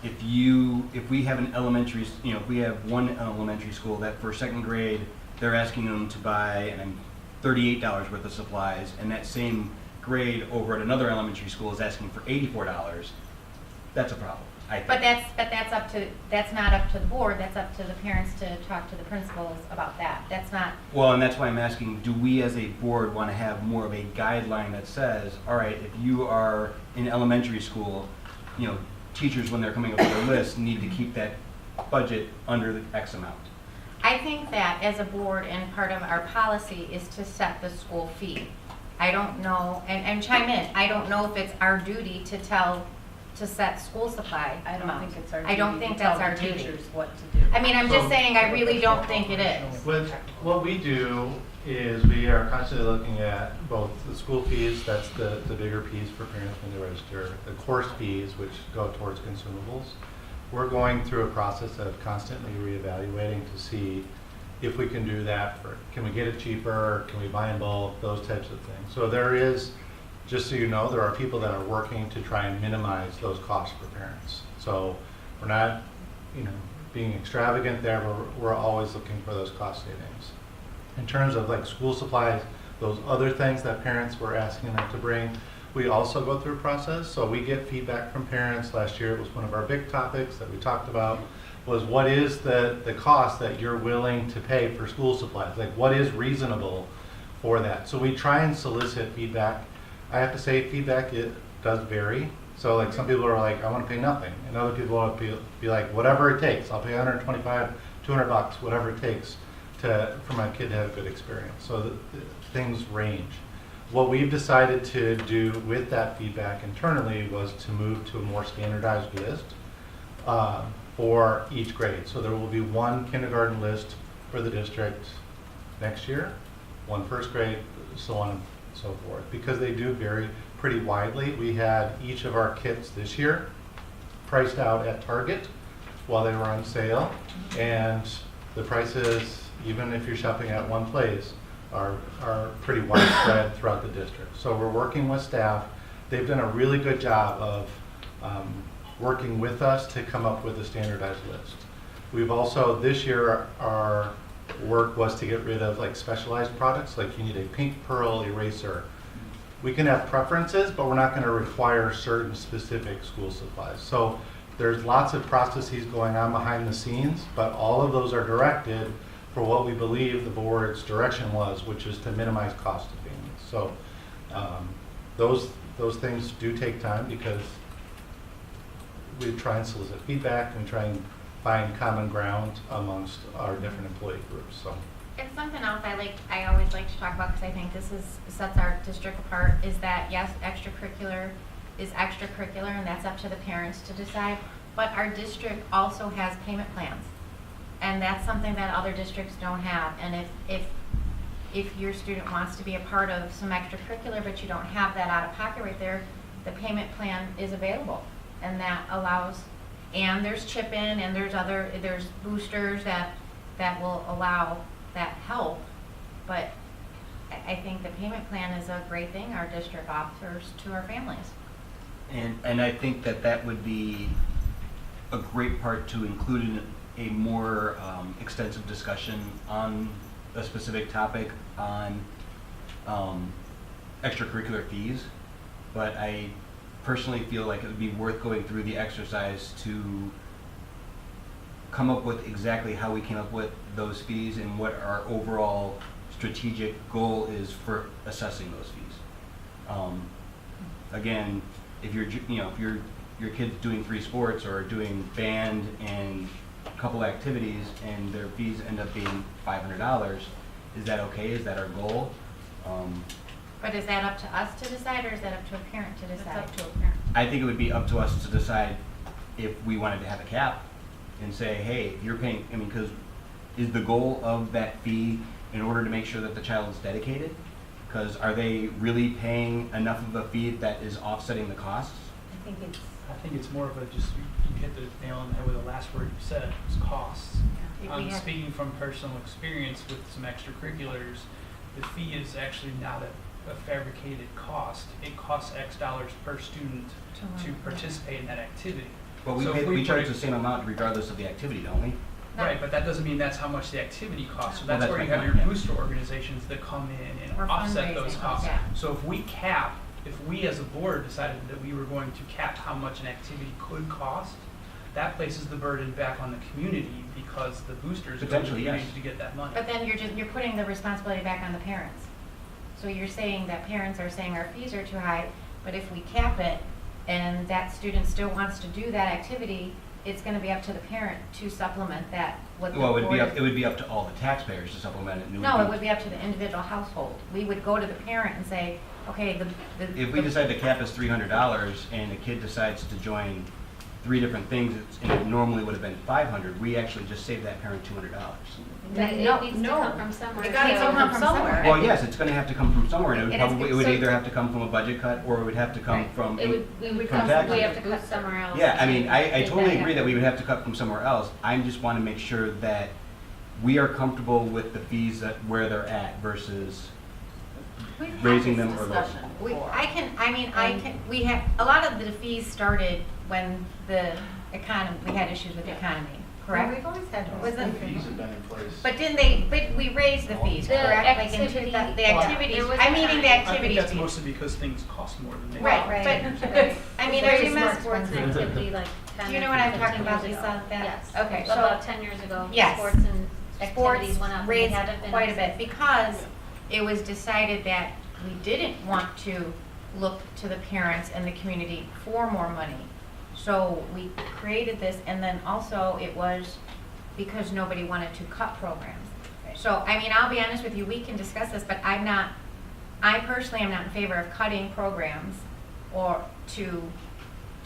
if we have an elementary, if we have one elementary school that for second grade, they're asking them to buy $38 worth of supplies, and that same grade over at another elementary school is asking for $84, that's a problem, I think. But that's not up to the board, that's up to the parents to talk to the principals about that. That's not. Well, and that's why I'm asking, do we as a board want to have more of a guideline that says, all right, if you are in elementary school, teachers, when they're coming up with their list, need to keep that budget under the X amount. I think that as a board and part of our policy is to set the school fee. I don't know, and chime in, I don't know if it's our duty to set school supply I don't amount. think it's our duty. I don't think to tell that's the our duty. teachers what to do. I mean, I'm just saying, I really don't think it is. What we do is we are constantly looking at both the school fees, that's the bigger piece for parents when they register, the course fees, which go towards consumables. We're going through a process of constantly reevaluating to see if we can do that can we get it cheaper, can we buy in bulk, those types of things. So there is, just so you know, there are people that are working to try and minimize those costs for parents. So we're not, being extravagant there, but we're always looking for those cost savings. In terms of like school supplies, those other things that parents were asking them to bring, we also go through a process. So we get feedback from parents. Last year it was one of our big topics that we talked about, was what is the cost that you're willing to pay for school supplies? Like what is reasonable for that? So we try and solicit feedback. I have to say feedback, it does vary. So like some people are like, I want to pay nothing. And other people will be like, whatever it takes. I'll pay $125, $200, whatever it takes for my kid to have a good experience. So the things range. What we've decided to do with that feedback internally was to move to a more standardized list for each grade. So there will be one kindergarten list for the district next year, one first grade, so on and so forth. Because they do vary pretty widely. We had each of our kits this year priced out at Target while they were on sale, and the prices, even if you're shopping at one place, are pretty widespread throughout the district. So we're working with staff. They've done a really good job of working with us to come up with a standardized list. We've also, this year, our work was to get rid of like specialized products, like you need a pink pearl eraser. We can have preferences, but we're not going to require certain specific school supplies. So there's lots of processes going on behind the scenes, but all of those are directed for what we believe the board's direction was, which is to minimize cost to families. So those things do take time because we try and solicit feedback and try and find common ground amongst our different employee groups. So It's something else I always like to talk about because I think this sets our district apart, is that yes, extracurricular is extracurricular and that's up to the parents to decide, but our district also has payment plans. And that's something that other districts don't have. And if your student wants to be a part of some extracurricular, but you don't have that out of pocket right there, the payment plan is available. And that allows, and there's chip-in, and there's boosters that will allow that help. But I think the payment plan is a great thing our district offers to our families. And I think that would be a great part to include in a more extensive discussion on a specific topic on extracurricular fees. But I personally feel like it would be worth going through the exercise to come up with exactly how we came up with those fees and what our overall strategic goal is for assessing those fees. Again, if your kid's doing 3 sports or doing band and a couple activities and their fees end up being $500, is that okay? Is that our goal? But is that up to us to decide, or is that up to a parent to decide? It's up to a parent. I think it would be up to us to decide if we wanted to have a cap and say, hey, you're paying, because is the goal of that fee in order to make sure that the child is dedicated? Because are they really paying enough of a fee that is offsetting the costs? I think it's more of a just, you hit the nail on the head with the last word you said, was costs. Speaking from personal experience with some extracurriculars, the fee is actually not a fabricated cost. It costs X dollars per student to participate in that activity. But we charge the same amount regardless of the activity, don't we? Right, but that doesn't mean that's how much the activity costs. So Well, that's that's where you my have point, your yeah. booster organizations that come in and Or offset those fundraising, costs. yeah. So if we as a board decided that we were going to cap how much an activity could cost, that places the burden back on the community because the boosters are going to Potentially, yes. to get that money. But then you're putting the responsibility back on the parents. So you're saying that parents are saying our fees are too high, but if we cap it, and that student still wants to do that activity, it's gonna be up to the parent to supplement that with the Well, board. it would be up to all the taxpayers to supplement it. And No, it would be up to the individual household. We would go to the parent and say, okay, If we decide the cap is $300 and a kid decides to join 3 different things, and it normally would have been $500, we actually just saved that parent $200. It No, needs to come from somewhere. It gotta come from somewhere. Well, yes, it's going to have to come from somewhere, and it would It has to- probably, it would so- either have to come from a budget cut, or it would have to come Right. from. It would from come, taxes. we have to cut somewhere else. Yeah, I mean, I Get totally that agree out. that we would have to cut from somewhere else. I just want to make sure that we are comfortable with the fees that where they're at versus We've had raising this them or lowering. discussion We, before. we have, a lot of the fees started when the economy, we had issues with the economy, correct? We've always had Was it- Fees have been in place. But didn't they, but we raised the fees, The correct? Like in activity- the Well, activities, there was I'm a meaning time. the I think activities that's fees. mostly because things cost more than they Right, were. but, Right. I mean, There I was more remember. sports and activity like 10 Do you know or what I'm 15 talking about, years Lisa? ago. That- Yes. okay, so- About 10 years ago, Yes. sports and activities Sports went up. and they raised hadn't been quite a up bit since. because it was decided that we didn't want to look to the parents and the community for more money. So we created this, and then also it was because nobody wanted to cut programs. So, I mean, I'll be honest with you, we can discuss this, but I personally am not in favor of cutting programs or to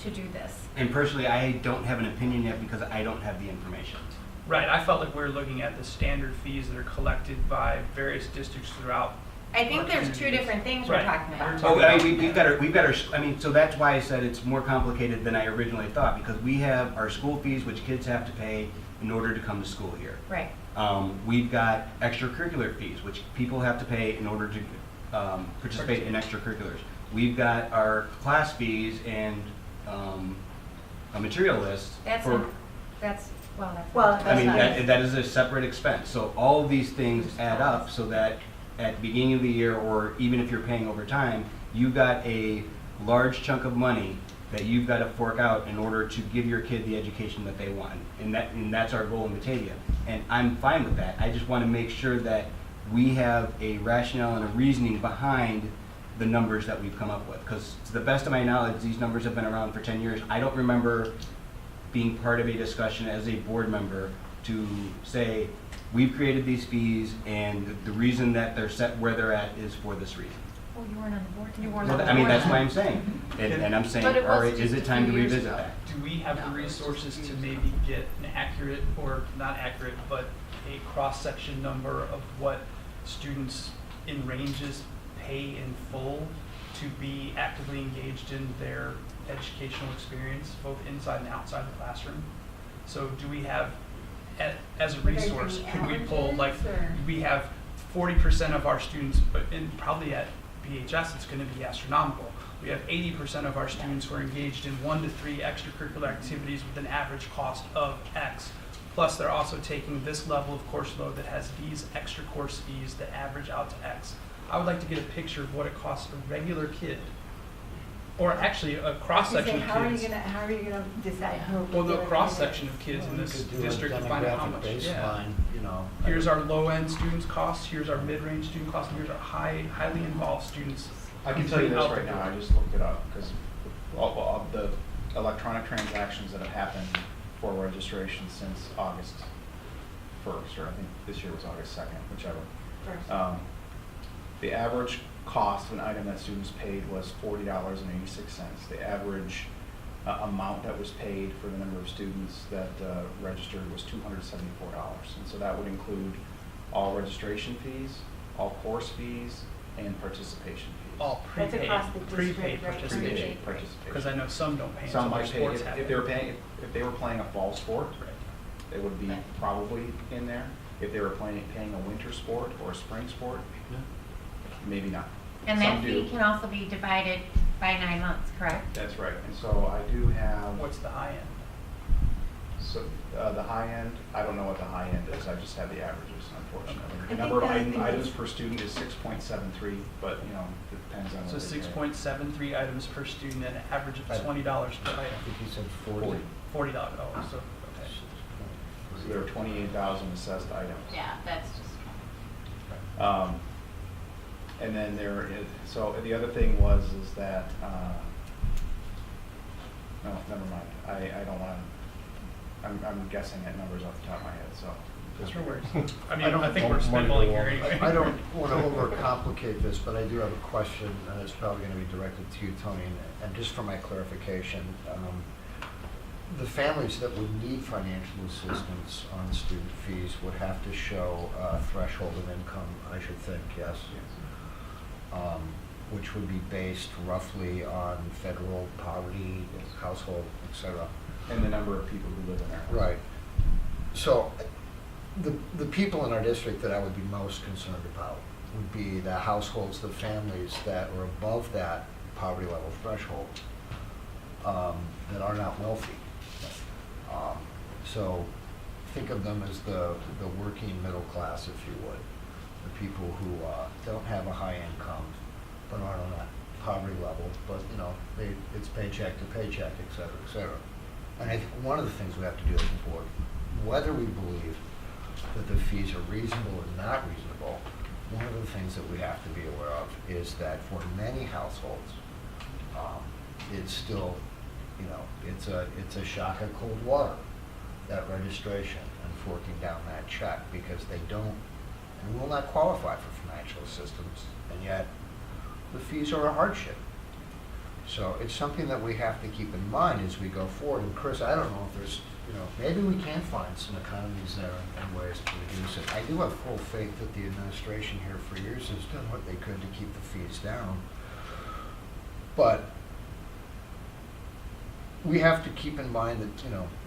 do this. And personally, I don't have an opinion yet because I don't have the information. Right, I felt like we were looking at the standard fees that are collected by various districts throughout. I think there's two different things we're Right. talking about. Oh, I mean, we've got our, I mean, so that's why I said it's more complicated than I originally thought, because we have our school fees, which kids have to pay in order to come to school here. Right. We've got extracurricular fees, which people have to pay in order to participate in extracurriculars. We've got our class fees and a material list That's, for. that's. I mean, that is a separate expense. So all of these things add up so that at the beginning of the year, or even if you're paying over time, you've got a large chunk of money that you've got to fork out in order to give your kid the education that they want. And that's our goal in Batavia. And I'm fine with that. I just want to make sure that we have a rationale and a reasoning behind the numbers that we've come up with. Because to the best of my knowledge, these numbers have been around for 10 years. I don't remember being part of a discussion as a board member to say, we've created these fees and the reason that they're set where they're at is for this reason. Well, you weren't on the board. You Well, I mean, that's why I'm saying. And I'm saying, But it was all right, just is it a time to few years revisit ago. that? Do we have the resources to maybe get an accurate, or not accurate, but a cross-section number of what students in ranges pay in full to be actively engaged in their educational experience, both inside and outside the classroom? So do we have, as a resource, could we pull, like, we have 40% of our students, but probably at BHS it's going to be astronomical. We have 80% of our students who are engaged in 1 to 3 extracurricular activities with an average cost of X. Plus they're also taking this level of course load that has these extra course fees that average out to X. I would like to get a picture of what it costs a regular kid, or actually a cross-section of How are kids. you gonna decide who? Well, the cross-section of kids in this district to find out how much, yeah. Here's our low-end students' costs, here's our mid-range student costs, and here's our highly involved students. I can tell you this right now, I just looked it up, because all of the electronic transactions that have happened for registration since August 1st, or I think this year was August 2nd, whichever. The average cost of an item that students paid was $40.86. The average amount that was paid for the number of students that registered was $274. And so that would include all registration fees, all course fees, and participation fees. All That's prepaid, across the district, prepaid right? participation. Prepaid participation. Because I know some don't pay Some until their might pay, sports if happen. they were paying, if they were playing a fall sport, they would be probably in there. If they were paying a winter sport or a spring sport, maybe not. And Some that do. fee can also be divided by 9 months, correct? That's right. And so I do have. What's the high end? So the high end, I don't know what the high end is. I just have the averages, unfortunately. I The think number of the other thing items is- per student is 6.73, but you know, it depends on. So what they pay. 6.73 items per student at an average of $20 per item. I think you said 40. $40, oh, so, okay. So there are 28,000 assessed items. Yeah, that's just. And then so the other thing was that No, never mind. I don't want to, I'm guessing at numbers off the top of my head, so. Sure works. I mean, don't I think we're want money to spitballing go here on. anyway. I don't want to overcomplicate this, but I do have a question, and it's probably going to be directed to you, Tony, and just for my clarification, the families that would need financial assistance on student fees would have to show a threshold of income, I should think, yes? Which would be based roughly on federal poverty, household, et cetera. And the number of people who live in our. Right. So the people in our district that I would be most concerned about would be the households, the families that are above that poverty level threshold, that are not wealthy. So think of them as the working middle class, if you would, the people who don't have a high income but aren't on that poverty level, but it's paycheck to paycheck, et cetera, et cetera. And I think one of the things we have to do as a board, whether we believe that the fees are reasonable or not reasonable, one of the things that we have to be aware of is that for many households, it's still, it's a shock of cold water, that registration and forking down that check, because they don't and will not qualify for financial assistance, and yet the fees are a hardship. So it's something that we have to keep in mind as we go forward. And Chris, I don't know if there's, maybe we can find some economies there and ways to reduce it. I do have full faith that the administration here for years has done what they could to keep the fees down. But we have to keep in mind that,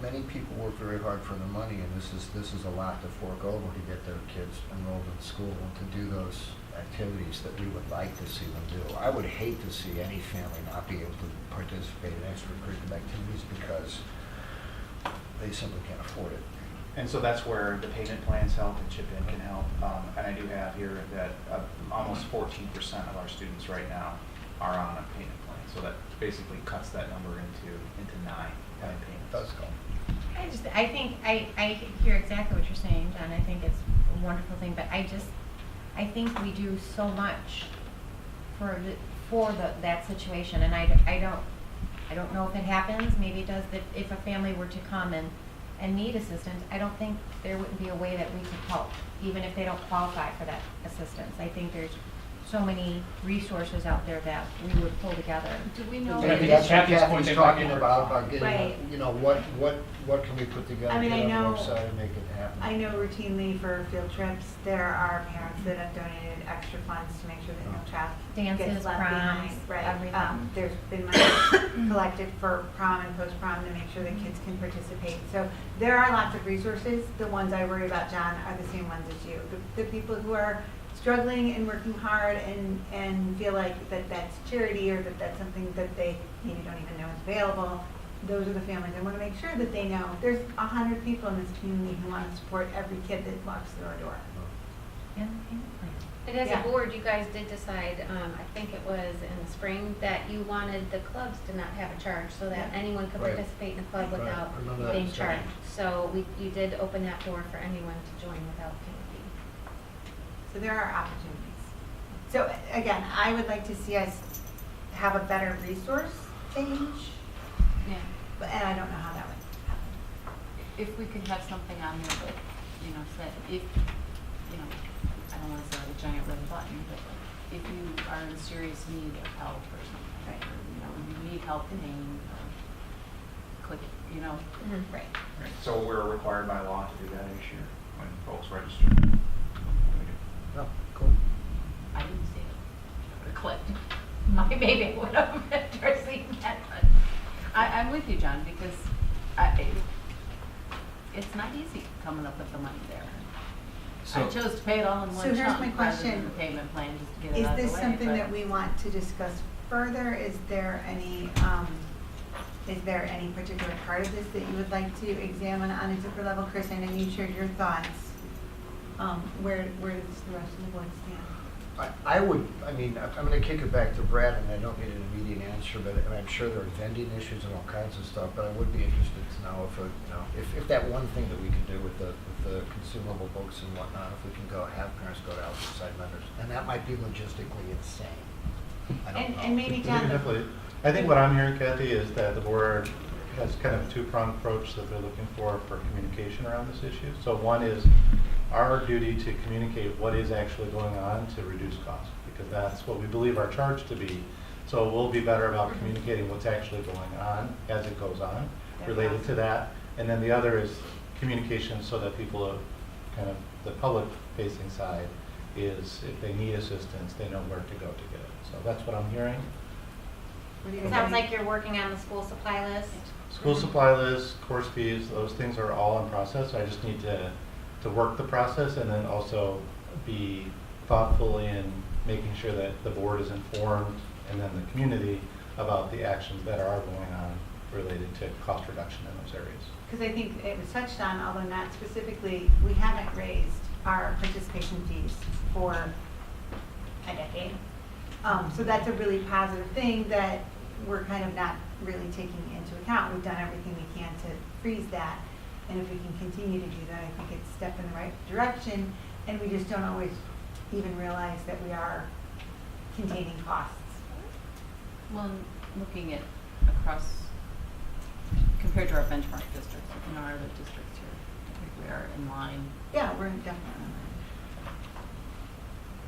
many people work very hard for their money, and this is a lot to fork over to get their kids enrolled in school and to do those activities that we would like to see them do. I would hate to see any family not be able to participate in extracurricular activities because they simply can't afford it. And so that's where the payment plans help and chip in can help. And I do have here that almost 14% of our students right now are on a payment plan. So that basically cuts that number into 9 payments. That's cool. I think, I hear exactly what you're saying, John. I think it's a wonderful thing, but I think we do so much for that situation, and I don't know if it happens. Maybe it does. That if a family were to come and need assistance, I don't think there wouldn't be a way that we could help, even if they don't qualify for that assistance. I think there's so many resources out there that we would pull together. Do we know? Maybe that's what Kathy's talking about getting, Right. what can we put together, I mean, get I on know- the website and make it happen? I know routinely for field trips, there are parents that have donated extra funds to make sure that no child Dances, gets left proms, behind. Right. everything. There's been money collected for prom and post-prom to make sure that kids can participate. So there are lots of resources. The ones I worry about, John, are the same ones as you. The people who are struggling and working hard and feel like that's charity, or that's something that they maybe don't even know is available. Those are the families. I want to make sure that they know there's 100 people in this community who want to support every kid that walks through our door. And as Yeah. a board, you guys did decide, I think it was in the spring, that you wanted the clubs to not have a charge, so that Yeah. anyone could Right. participate in the club Right. without I remember that being discussion. charged. So you did open that door for anyone to join without paying a fee. So there are opportunities. So again, I would like to see us have a better resource page, Yeah. and I don't know how that would happen. If we could have something on there that, said, if, I don't want to say like a giant red button, but like, if you are in serious need of help or something, Right. or, you need help paying, click it, Right. Right. So we're required by law to do that each year when folks register. Oh, cool. I didn't see it. Or clicked. Maybe it would have been seeing that, but I'm with you, John, because it's not easy coming up with the money there. I chose to pay it all in one So here's chunk my rather question. than the payment plan just to get it Is out of the way. this something but- that we want to discuss further? Is there any particular part of this that you would like to examine on a deeper level? Chris, I know you shared your thoughts. Where does the rest of the board stand? I'm going to kick it back to Brad, and I don't need an immediate answer, but I'm sure there are vending issues and all kinds of stuff, but I would be interested to know if that one thing that we can do with the consumable books and whatnot, if we can have parents go to outside vendors, and that might be logistically insane. I don't know. And maybe We John, can definitely I think what I'm hearing, Kathy, is that the board has kind of a two-pronged approach that they're looking for communication around this issue. So one is our duty to communicate what is actually going on to reduce costs, because that's what we believe our charge to be. So we'll be better about communicating what's actually going on as it goes on related to that. And then the other is communication so that people are kind of the public-facing side is if they need assistance, they know where to go to get it. So that's what I'm hearing. It sounds like you're working on the school supply list. School supply list, course fees, those things are all in process. I just need to work the process and then also be thoughtful in making sure that the board is informed and then the community about the actions that are going on related to cost reduction in those areas. Because I think it was touched on, although not specifically, we haven't raised our participation fees for a decade. So that's a really positive thing that we're kind of not really taking into account. We've done everything we can to freeze that. And if we can continue to do that, I think it's a step in the right direction. And we just don't always even realize that we are containing costs. Well, looking at across, compared to our benchmark districts, in our other districts here, I think we are in line. Yeah, we're definitely in line.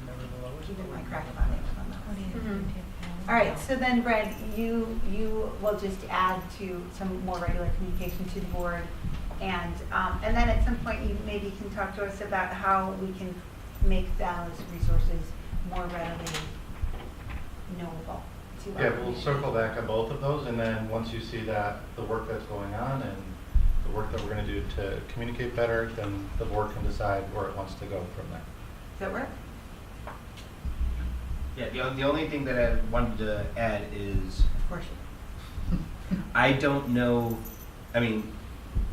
Never the lowest. Keep my crack about it. All right, so then Brad, you will just add to some more regular communication to the board, and then at some point you maybe can talk to us about how we can make those resources more readily knowable to our Yeah, we'll community. circle back on both of those, and then once you see that, the work that's going on and the work that we're going to do to communicate better, then the board can decide where it wants to go from there. Does that work? Yeah, the only thing that I wanted to add is, Of course you. I don't know, I mean,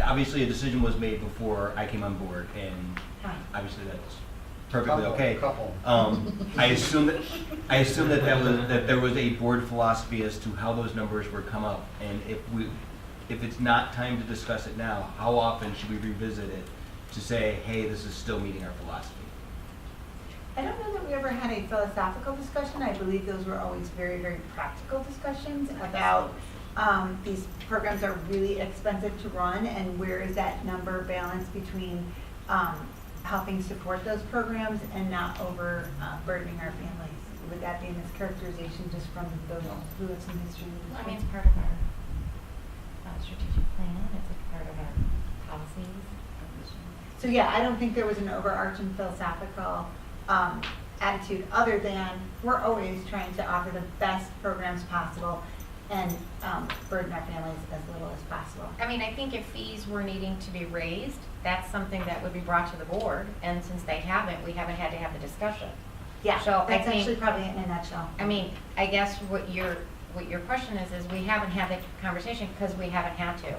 obviously a decision was made before I came on board, and Fine. obviously that's perfectly okay. Couple. I assume that there was a board philosophy as to how those numbers were come up, and if it's not time to discuss it now, how often should we revisit it to say, hey, this is still meeting our philosophy? I don't know that we ever had a philosophical discussion. I believe those were always very, very practical discussions about these programs are really expensive to run, and where is that number balanced between helping support those programs and not burdening our families. Would that be a mischaracterization just from those who have some history with I this? mean, it's part of our strategic plan. It's a part of our policies. So yeah, I don't think there was an overarching philosophical attitude other than we're always trying to offer the best programs possible and burden our families as little as possible. I mean, I think if fees were needing to be raised, that's something that would be brought to the board, and since they haven't, we haven't had to have the discussion. Yeah, So that's I think, actually probably it in a nutshell. I mean, I guess what your question is we haven't had that conversation because we haven't had to.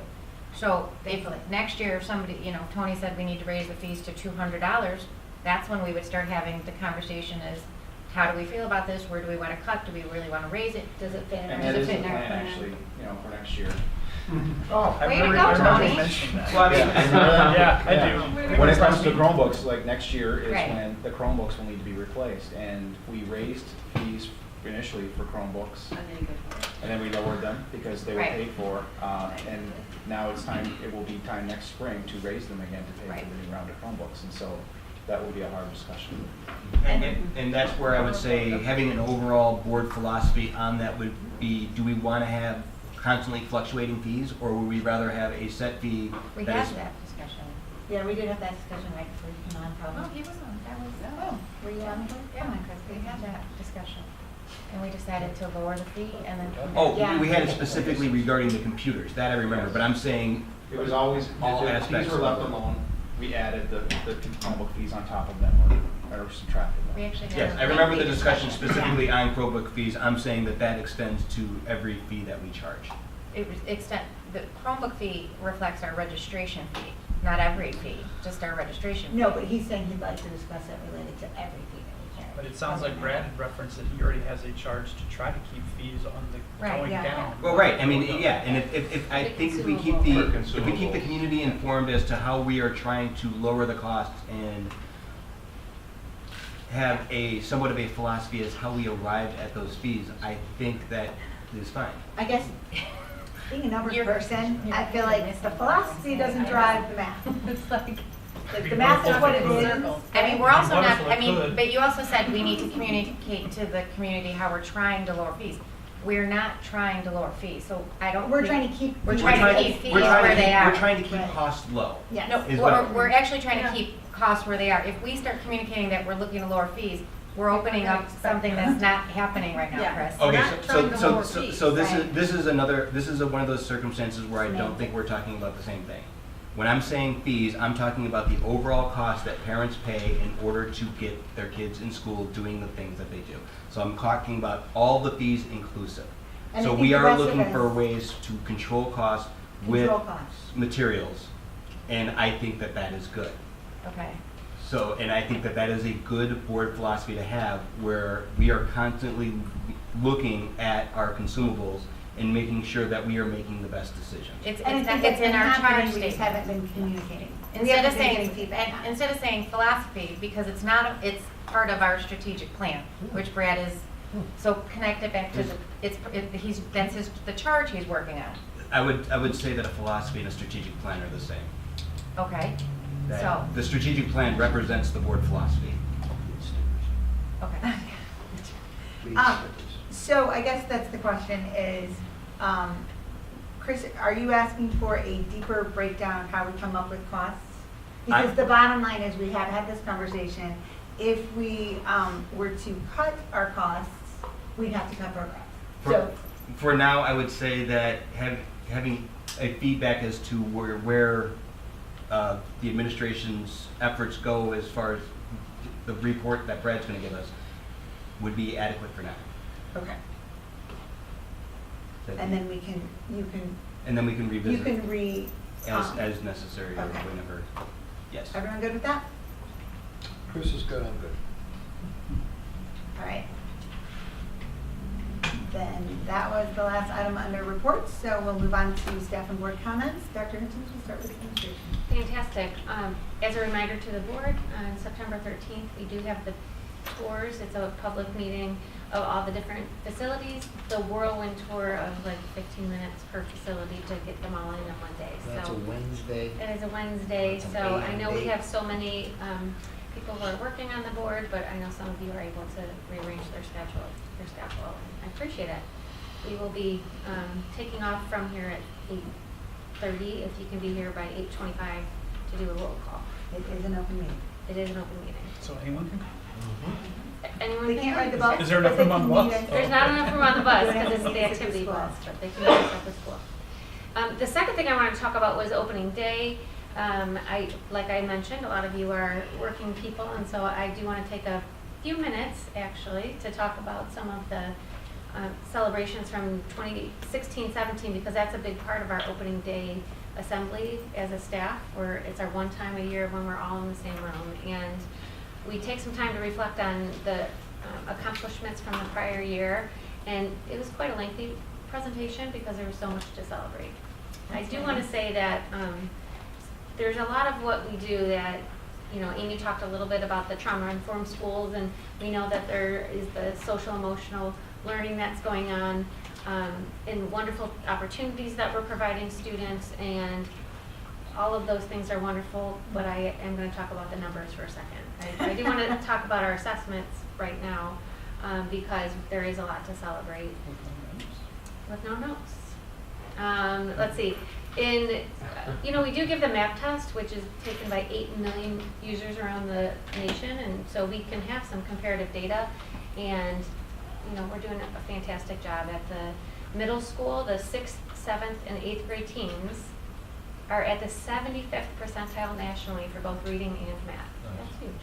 So if next year somebody, Tony said we need to raise the fees to $200, that's when we would start having the conversation is, how do we feel about this? Where do we want to cut? Do we really want to raise it? Does it fit in our, And that does is it the fit in our plan, plan? actually, for next year. Oh, Way to go, I remember Tony. you mentioning that. Well, I mean, yeah, I do. When it comes to Chromebooks, like next year is Right. when the Chromebooks will need to be replaced, and we raised fees initially for Chromebooks, and then we lowered them because they were Right. paid for, and now it will be time next spring to raise them again to pay Right. for the new round of Chromebooks, and so that will be a hard discussion. And that's where I would say having an overall board philosophy on that would be, do we want to have constantly fluctuating fees, or would we rather have a set fee? We that had is- that discussion. Yeah, we did have that discussion right before you came on, probably. Oh, he was on, that was, Oh, were you on? yeah, we had that discussion. And we decided to lower the fee and then. Oh, Yeah. we had it specifically regarding the computers, that I remember, but I'm saying It was always, all the aspects fees were of left it. alone, we added the Chromebook fees on top of them, or subtracted them. We actually had. Yes, a I remember the lengthy discussion specifically on Chromebook fees. I'm saying that extends to every fee that we charge. The Chromebook fee reflects our registration fee, not every fee, just our registration fee. No, but he's saying he'd like to discuss it related to every fee that we carry. But it sounds like Brad had referenced that he already has a charge to try to keep fees on the Right, going yeah. down. Well, right, I mean, yeah, and if I think if we keep the consumables. community informed as to how we are trying to lower the costs and have somewhat of a philosophy as how we arrived at those fees, I think that is fine. I guess, being a numbers person, I feel like the philosophy doesn't drive the math. It's like, If the math is what it is. I mean, we're also not, Wonderful, I mean, could. but you also said we need to communicate to the community how we're trying to lower fees. We're not trying to lower fees, so I don't. We're think- trying to keep. We're trying to keep fees where they are. We're trying to keep costs low. Yes. No, is what- we're actually trying to keep costs where they are. If we start communicating that we're looking to lower fees, we're opening up something that's not happening right now, Chris. Okay, We're not trying to lower so fees. this is one of those circumstances where I don't think we're talking about the same thing. When I'm saying fees, I'm talking about the overall cost that parents pay in order to get their kids in school doing the things that they do. So I'm talking about all the fees inclusive. And I So think we the are rest of looking it for is- ways to control costs with Control costs. materials, and I think that that is good. Okay. So, and I think that that is a good board philosophy to have, where we are constantly looking at our consumables and making sure that we are making the best decisions. It's And I in think that's been our charge happening, we just statement. haven't been communicating. We Instead of haven't been saying, getting feedback on it. instead of saying philosophy, because it's not, it's part of our strategic plan, which Brad is, so connect it back to the, the charge he's working on. I would say that a philosophy and a strategic plan are the same. Okay, That so, the strategic plan represents the board philosophy. okay. So I guess that's the question is, Chris, are you asking for a deeper breakdown of how we come up with costs? Because the bottom line is, we have had this conversation, if we were to cut our costs, we'd have to cut programs. So, For now, I would say that having a feedback as to where the administration's efforts go as far as the report that Brad's going to give us would be adequate for now. okay. And then And then we can revisit you can as necessary or okay. whenever. Yes. Everyone good with that? Chris is good, I'm good. All right. Then that was the last item under reports, so we'll move on to staff and board comments. Dr. Hinton, we'll start with administration. Fantastic. As a reminder to the board, on September 13th, we do have the tours. It's a public meeting of all the different facilities. The whirlwind tour of like 15 minutes per facility to get them all in one day. That's a Wednesday. It is a Wednesday, That's an so I know we 8. have so many people who are working on the board, but I know some of you are able to rearrange their schedule. I appreciate it. We will be taking off from here at 8:30, if you can be here by 8:25 to do a roll call. It is an open meeting. It is an open meeting. So anyone can come? Anyone They can can't come? ride the bus. Is there but enough they room on can the bus? meet us. There's not enough room on the bus They don't because have it's to the meet us at the activity school. bus, but they can meet us at the school. The second thing I wanted to talk about was opening day. Like I mentioned, a lot of you are working people, and so I do want to take a few minutes, actually, to talk about some of the celebrations from 2016-17, because that's a big part of our opening day assembly as a staff, where it's our one time a year when we're all in the same room. And we take some time to reflect on the accomplishments from the prior year, and it was quite a lengthy presentation because there was so much to celebrate. I do want to say that there's a lot of what we do that, Amy talked a little bit about the trauma-informed schools, and we know that there is the social-emotional learning that's going on, and wonderful opportunities that we're providing students, and all of those things are wonderful, but I am going to talk about the numbers for a second. I do want to talk about our assessments right now, because there is a lot to celebrate. With no notes. Let's see. We do give the MAP test, which is taken by 8 million users around the nation, and so we can have some comparative data, and we're doing a fantastic job at the middle school. The 6th, 7th, and 8th grade teams are at the 75th percentile nationally for both reading and math. That's huge.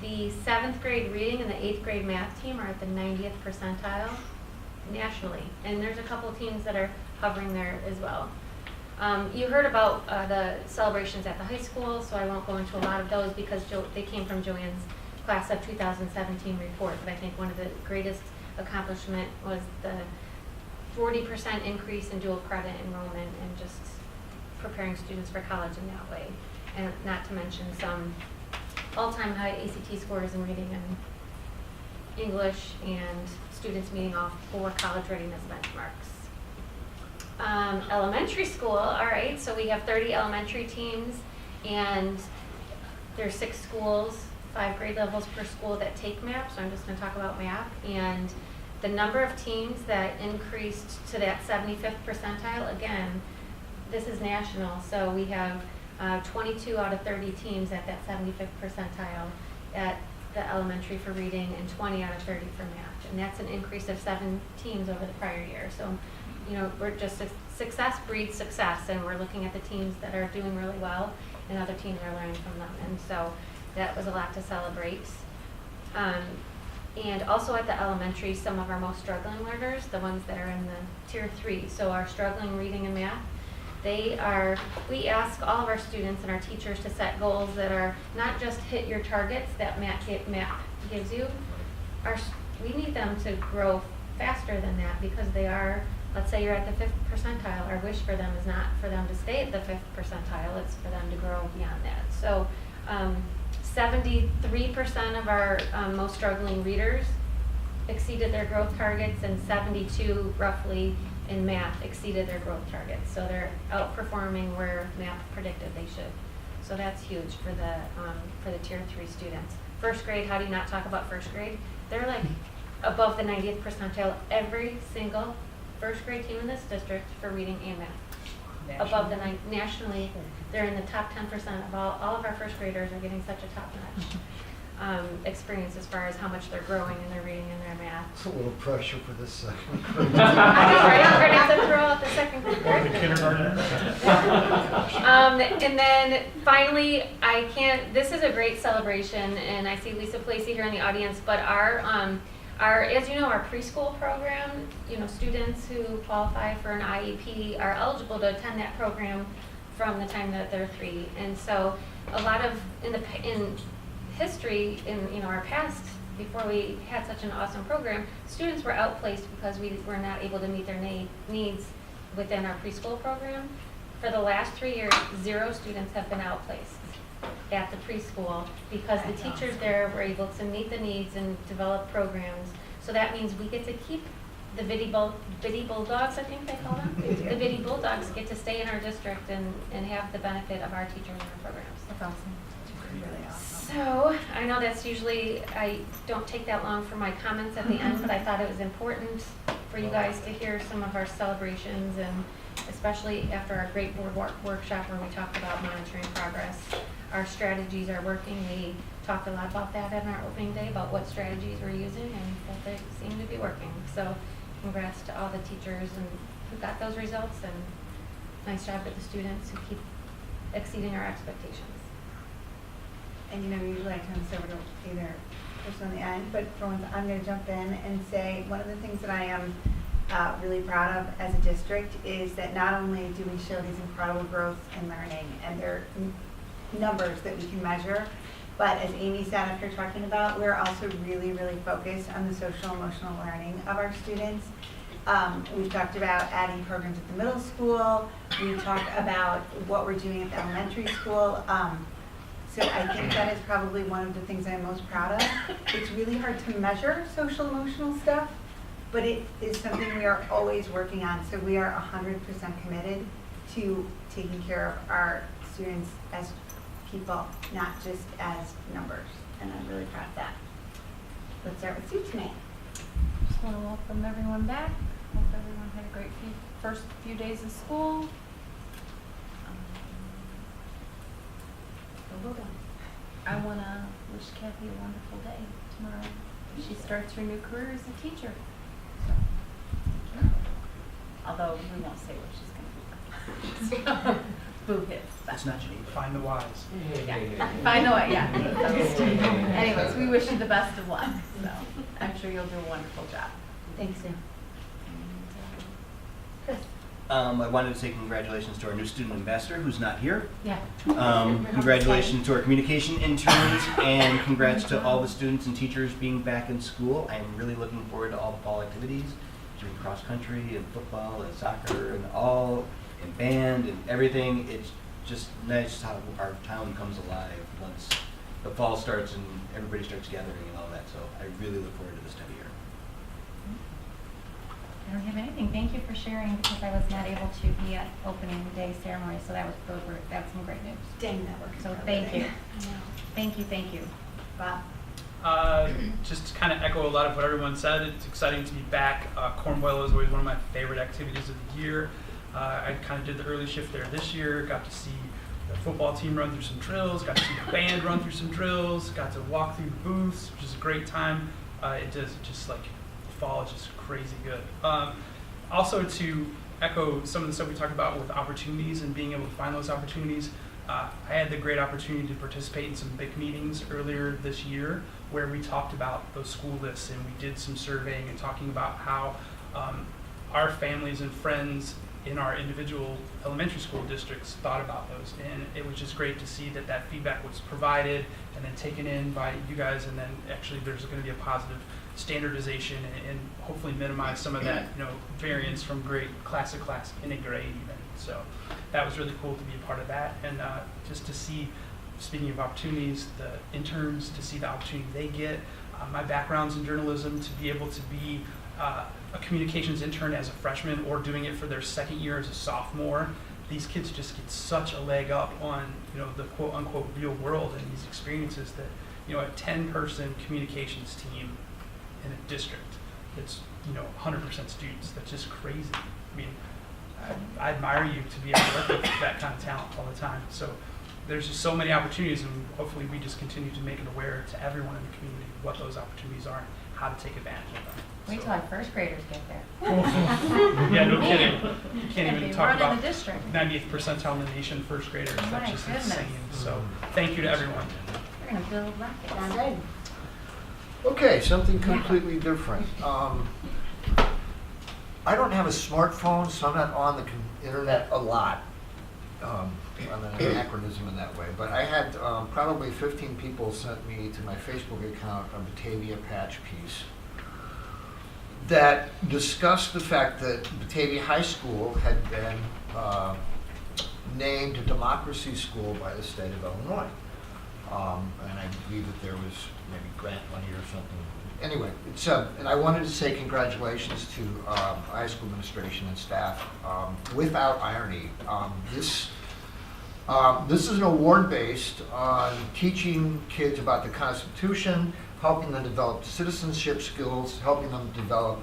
The 7th grade reading and the 8th grade math team are at the 90th percentile nationally, and there's a couple teams that are hovering there as well. You heard about the celebrations at the high school, so I won't go into a lot of those because they came from Joanne's class of 2017 report, but I think one of the greatest accomplishment was the 40% increase in dual credit enrollment and just preparing students for college in that way, and not to mention some all-time high ACT scores in reading and English, and students meeting all 4 college readiness benchmarks. Elementary school, all right, so we have 30 elementary teams, and there's 6 schools, 5 grade levels per school that take MAP, so I'm just gonna talk about MAP. And the number of teams that increased to that 75th percentile, again, this is national, so we have 22 out of 30 teams at that 75th percentile at the elementary for reading, and 20 out of 30 for math. And that's an increase of 7 teams over the prior year. So, you know, we're just, success breeds success, and we're looking at the teams that are doing really well, and other teams are learning from them. And so that was a lot to celebrate. And also at the elementary, some of our most struggling learners, the ones that are in the tier 3, so are struggling reading and math, we ask all of our students and our teachers to set goals that are not just hit your targets that MAP gives you. We need them to grow faster than that, because they are, let's say you're at the 5th percentile, our wish for them is not for them to stay at the 5th percentile, it's for them to grow beyond that. So 73% of our most struggling readers exceeded their growth targets, and 72 roughly in math exceeded their growth targets. So they're outperforming where math predicted they should. So that's huge for the tier 3 students. First grade, how do you not talk about first grade? They're like above the 90th percentile, every single first grade team in this district for reading and math. Above the nationally, they're in the top 10% of all of our first graders are getting such a top-notch experience as far as how much they're growing in their reading and their math. It's a little pressure for this second grade. I know, right? We're gonna have to throw out the second grade. And then finally, this is a great celebration, and I see Lisa Placey here in the audience, but our, as you know, our preschool program, you know, students who qualify for an IEP are eligible to attend that program from the time that they're 3. And so a lot of, in history, in our past, before we had such an awesome program, students were outplaced because we were not able to meet their needs within our preschool program. For the last 3 years, 0 students have been outplaced at the preschool because the teachers there were able to meet the needs and develop programs. So that means we get to keep the Bitty Bulldogs, I think they call them. The Bitty Bulldogs get to stay in our district and have the benefit of our teachers and our programs. That's awesome. Really awesome. So I know that's usually, I don't take that long for my comments at the end, but I thought it was important for you guys to hear some of our celebrations, and especially after our great board workshop where we talked about monitoring progress. Our strategies are working. We talked a lot about that in our opening day, about what strategies we're using, and that they seem to be working. So congrats to all the teachers and who got those results, and nice job with the students who keep exceeding our expectations. And you know, usually I turn this over to either person on the end, but for once I'm going to jump in and say one of the things that I am really proud of as a district is that not only do we show these incredible growth in learning, and they're numbers that we can measure, but as Amy sat up here talking about, we're also really, really focused on the social emotional learning of our students. We've talked about adding programs at the middle school. We talked about what we're doing at the elementary school. So I think that is probably one of the things I'm most proud of. It's really hard to measure social emotional stuff, but it is something we are always working on. So we are 100% committed to taking care of our students as people, not just as numbers. And I'm really proud of that. Let's start with Sue tonight. Just want to welcome everyone back. Hope everyone had a great first few days of school. Well done. I want to wish Kathy a wonderful day tomorrow. She starts her new career as a teacher. So, although we won't say what she's going to be. Boo hiss. That's not you. Find the wise. Yeah. Find the way, yeah. So, anyways, we wish you the best of luck. So I'm sure you'll do a wonderful job. Thanks, Sue. Chris. I wanted to say congratulations to our new student ambassador who's not here. Yeah. Congratulations to our communication interns, and congrats to all the students and teachers being back in school. I'm really looking forward to all the fall activities, doing cross country and football and soccer and all, and band and everything. It's just nice how our town comes alive once the fall starts and everybody starts gathering and all that. So I really look forward to this time of year. I don't have anything. Thank you for sharing because I was not able to be at opening day ceremony, so that's some great news. Dang, that worked. So thank you. Thank you. Bob? Just to kind of echo a lot of what everyone said, it's exciting to be back. Cornboil is always one of my favorite activities of the year. I kind of did the early shift there this year, got to see the football team run through some drills, got to see the band run through some drills, got to walk through the booths, which is a great time. It just like fall is just crazy good. Also to echo some of the stuff we talked about with opportunities and being able to find those opportunities, I had the great opportunity to participate in some big meetings earlier this year where we talked about those school lists and we did some surveying and talking about how our families and friends in our individual elementary school districts thought about those. And it was just great to see that that feedback was provided and then taken in by you guys, and then actually there's going to be a positive standardization and hopefully minimize some of that, variance from class to class in a grade even. So that was really cool to be a part of that, and just to see, speaking of opportunities, the interns, to see the opportunity they get. My background's in journalism, to be able to be a communications intern as a freshman or doing it for their second year as a sophomore, these kids just get such a leg up on the quote unquote real world and these experiences that a 10-person communications team in a district that's 100% students, that's just crazy. I mean, I admire you to be able to work with that kind of talent all the time. So there's just so many opportunities, and hopefully we just continue to make it aware to everyone in the community what those opportunities are and how to take advantage of them. Wait till our first graders get there. Yeah, no kidding. You can't even talk about the district. 90th percentile in the nation first graders. Oh That's my just goodness. insane. So thank you to everyone. We're going to build rockets. Sounds good. Okay, something completely different. I don't have a smartphone, so I'm not on the internet a lot. I'm an anachronism in that way. But I had probably 15 people sent me to my Facebook account a Batavia patch piece that discussed the fact that Batavia High School had been named a democracy school by the state of Illinois. And I believe that there was maybe grant money or something. Anyway, it's and I wanted to say congratulations to high school administration and staff. Without irony, this is an award based on teaching kids about the Constitution, helping them develop citizenship skills, helping them develop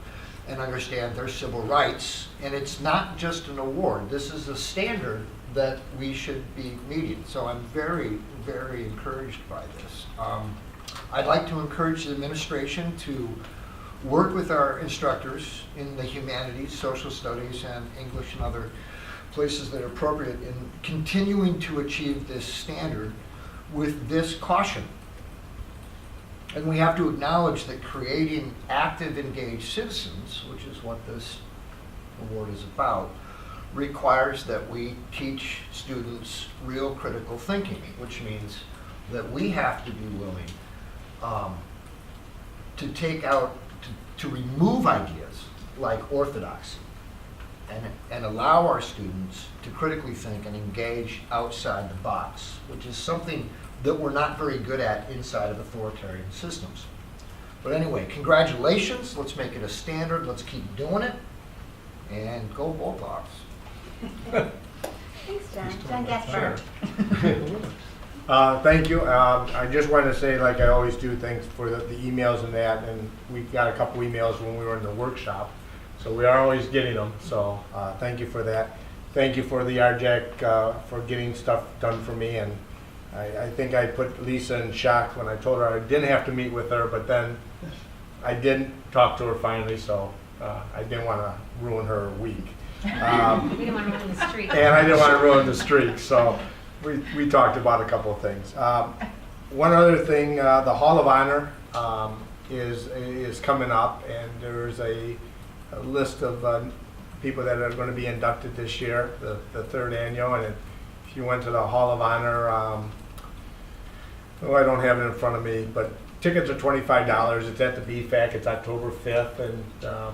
and understand their civil rights. And it's not just an award. This is a standard that we should be meeting. So I'm very, very encouraged by this. I'd like to encourage the administration to work with our instructors in the humanities, social studies, and English and other places that are appropriate in continuing to achieve this standard with this caution. And we have to acknowledge that creating active, engaged citizens, which is what this award is about, requires that we teach students real critical thinking, which means that we have to be willing to take out, to remove ideas like orthodoxy and allow our students to critically think and engage outside the box, which is something that we're not very good at inside of authoritarian systems. But anyway, congratulations. Let's make it a standard. Let's keep doing it. And go Bulldogs. Thanks, John. John Gaspar. Thank you. I just wanted to say, like I always do, thanks for the emails and that. And we got a couple emails when we were in the workshop. So we are always getting them. So thank you for that. Thank you for the RJAC for getting stuff done for me. And I think I put Lisa in shock when I told her I didn't have to meet with her, but then I didn't talk to her finally, so I didn't want to ruin her week. We didn't want to ruin the streak. And I didn't want to ruin the streak, so we talked about a couple of things. One other thing, the Hall of Honor is coming up, and there's a list of people that are going to be inducted this year, the third annual. And if you went to the Hall of Honor, I don't have it in front of me, but tickets are $25. It's at the BFAC. It's October 5th, and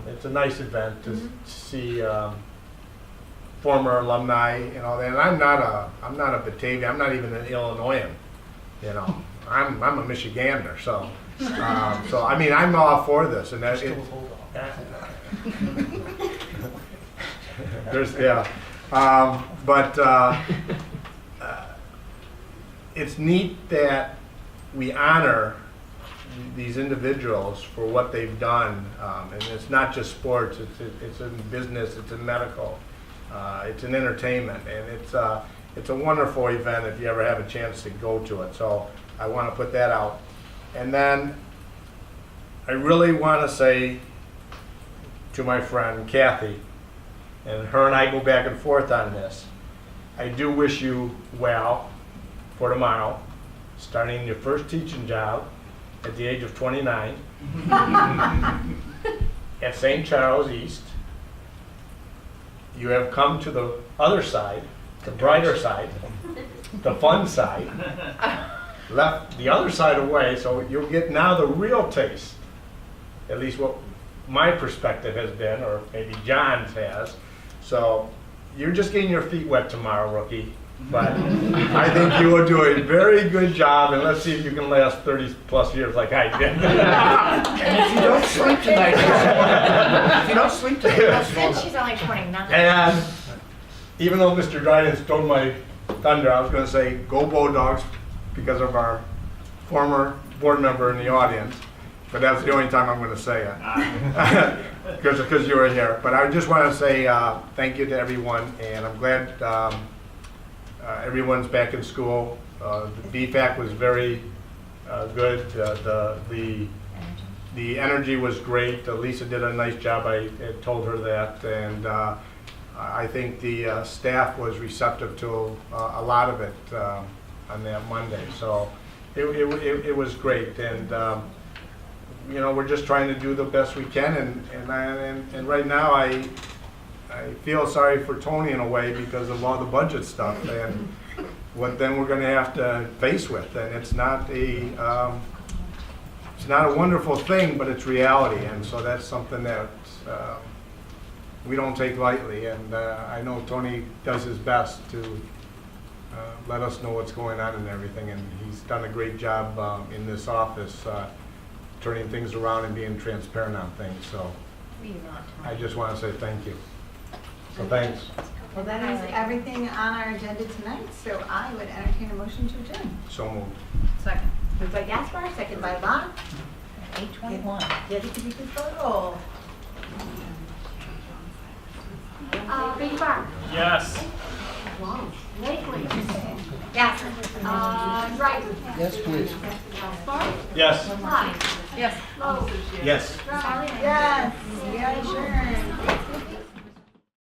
it's a nice event to see former alumni and all that. And I'm not a Batavia. I'm not even an Illinoisan. I'm a Michigander, so I mean, I'm all for this, and that it, there's it's neat that we honor these individuals for what they've done, and it's not just sports. It's in business. It's in medical. It's in entertainment, and it's a wonderful event if you ever have a chance to go to it. So I want to put that out, and then I really want to say to my friend Kathy, and her and I go back and forth on this. I do wish you well for tomorrow, starting your first teaching job at the age of 29 at St. Charles East. You have come to the other side, the brighter side, the fun side, left the other side away, so you'll get now the real taste, at least what my perspective has been, or maybe John's has. So you're just getting your feet wet tomorrow, rookie. But I think you will do a very good job, and let's see if you can last 30 plus years like I did. And if you don't sleep tonight, if you don't sleep tonight, Since she's only 29. And even though Mr. Dryden stole my thunder, I was going to say go Bulldogs because of our former board member in the audience. But that's the only time I'm going to say it, because you were here. But I just want to say thank you to everyone, and I'm glad everyone's back in school. The BFAC was very good. The energy was great. Lisa did a nice job. I had told her that, and I think the staff was receptive to a lot of it on that Monday. So it was great, and you know, we're just trying to do the best we can. And right now I feel sorry for Tony in a way because of all the budget stuff and what then we're going to have to face with. And it's not a wonderful thing, but it's reality. And so that's something that we don't take lightly. And I know Tony does his best to let us know what's going on and everything. And he's done a great job in this office, turning things around and being transparent on things. So I just want to say thank you. So thanks. Well, that is everything on our agenda tonight, so I would entertain a motion to adjourn. So moved. Second. Moved by Gaspar, second by Locke. 8:21. Yes, if you could call the roll. Big Bar. Yes. Lakely. Yes. Right. yes, please. Gaspar. Yes. Klein. Yes. Lowe. Yes. Sally. Yes, we are adjourned.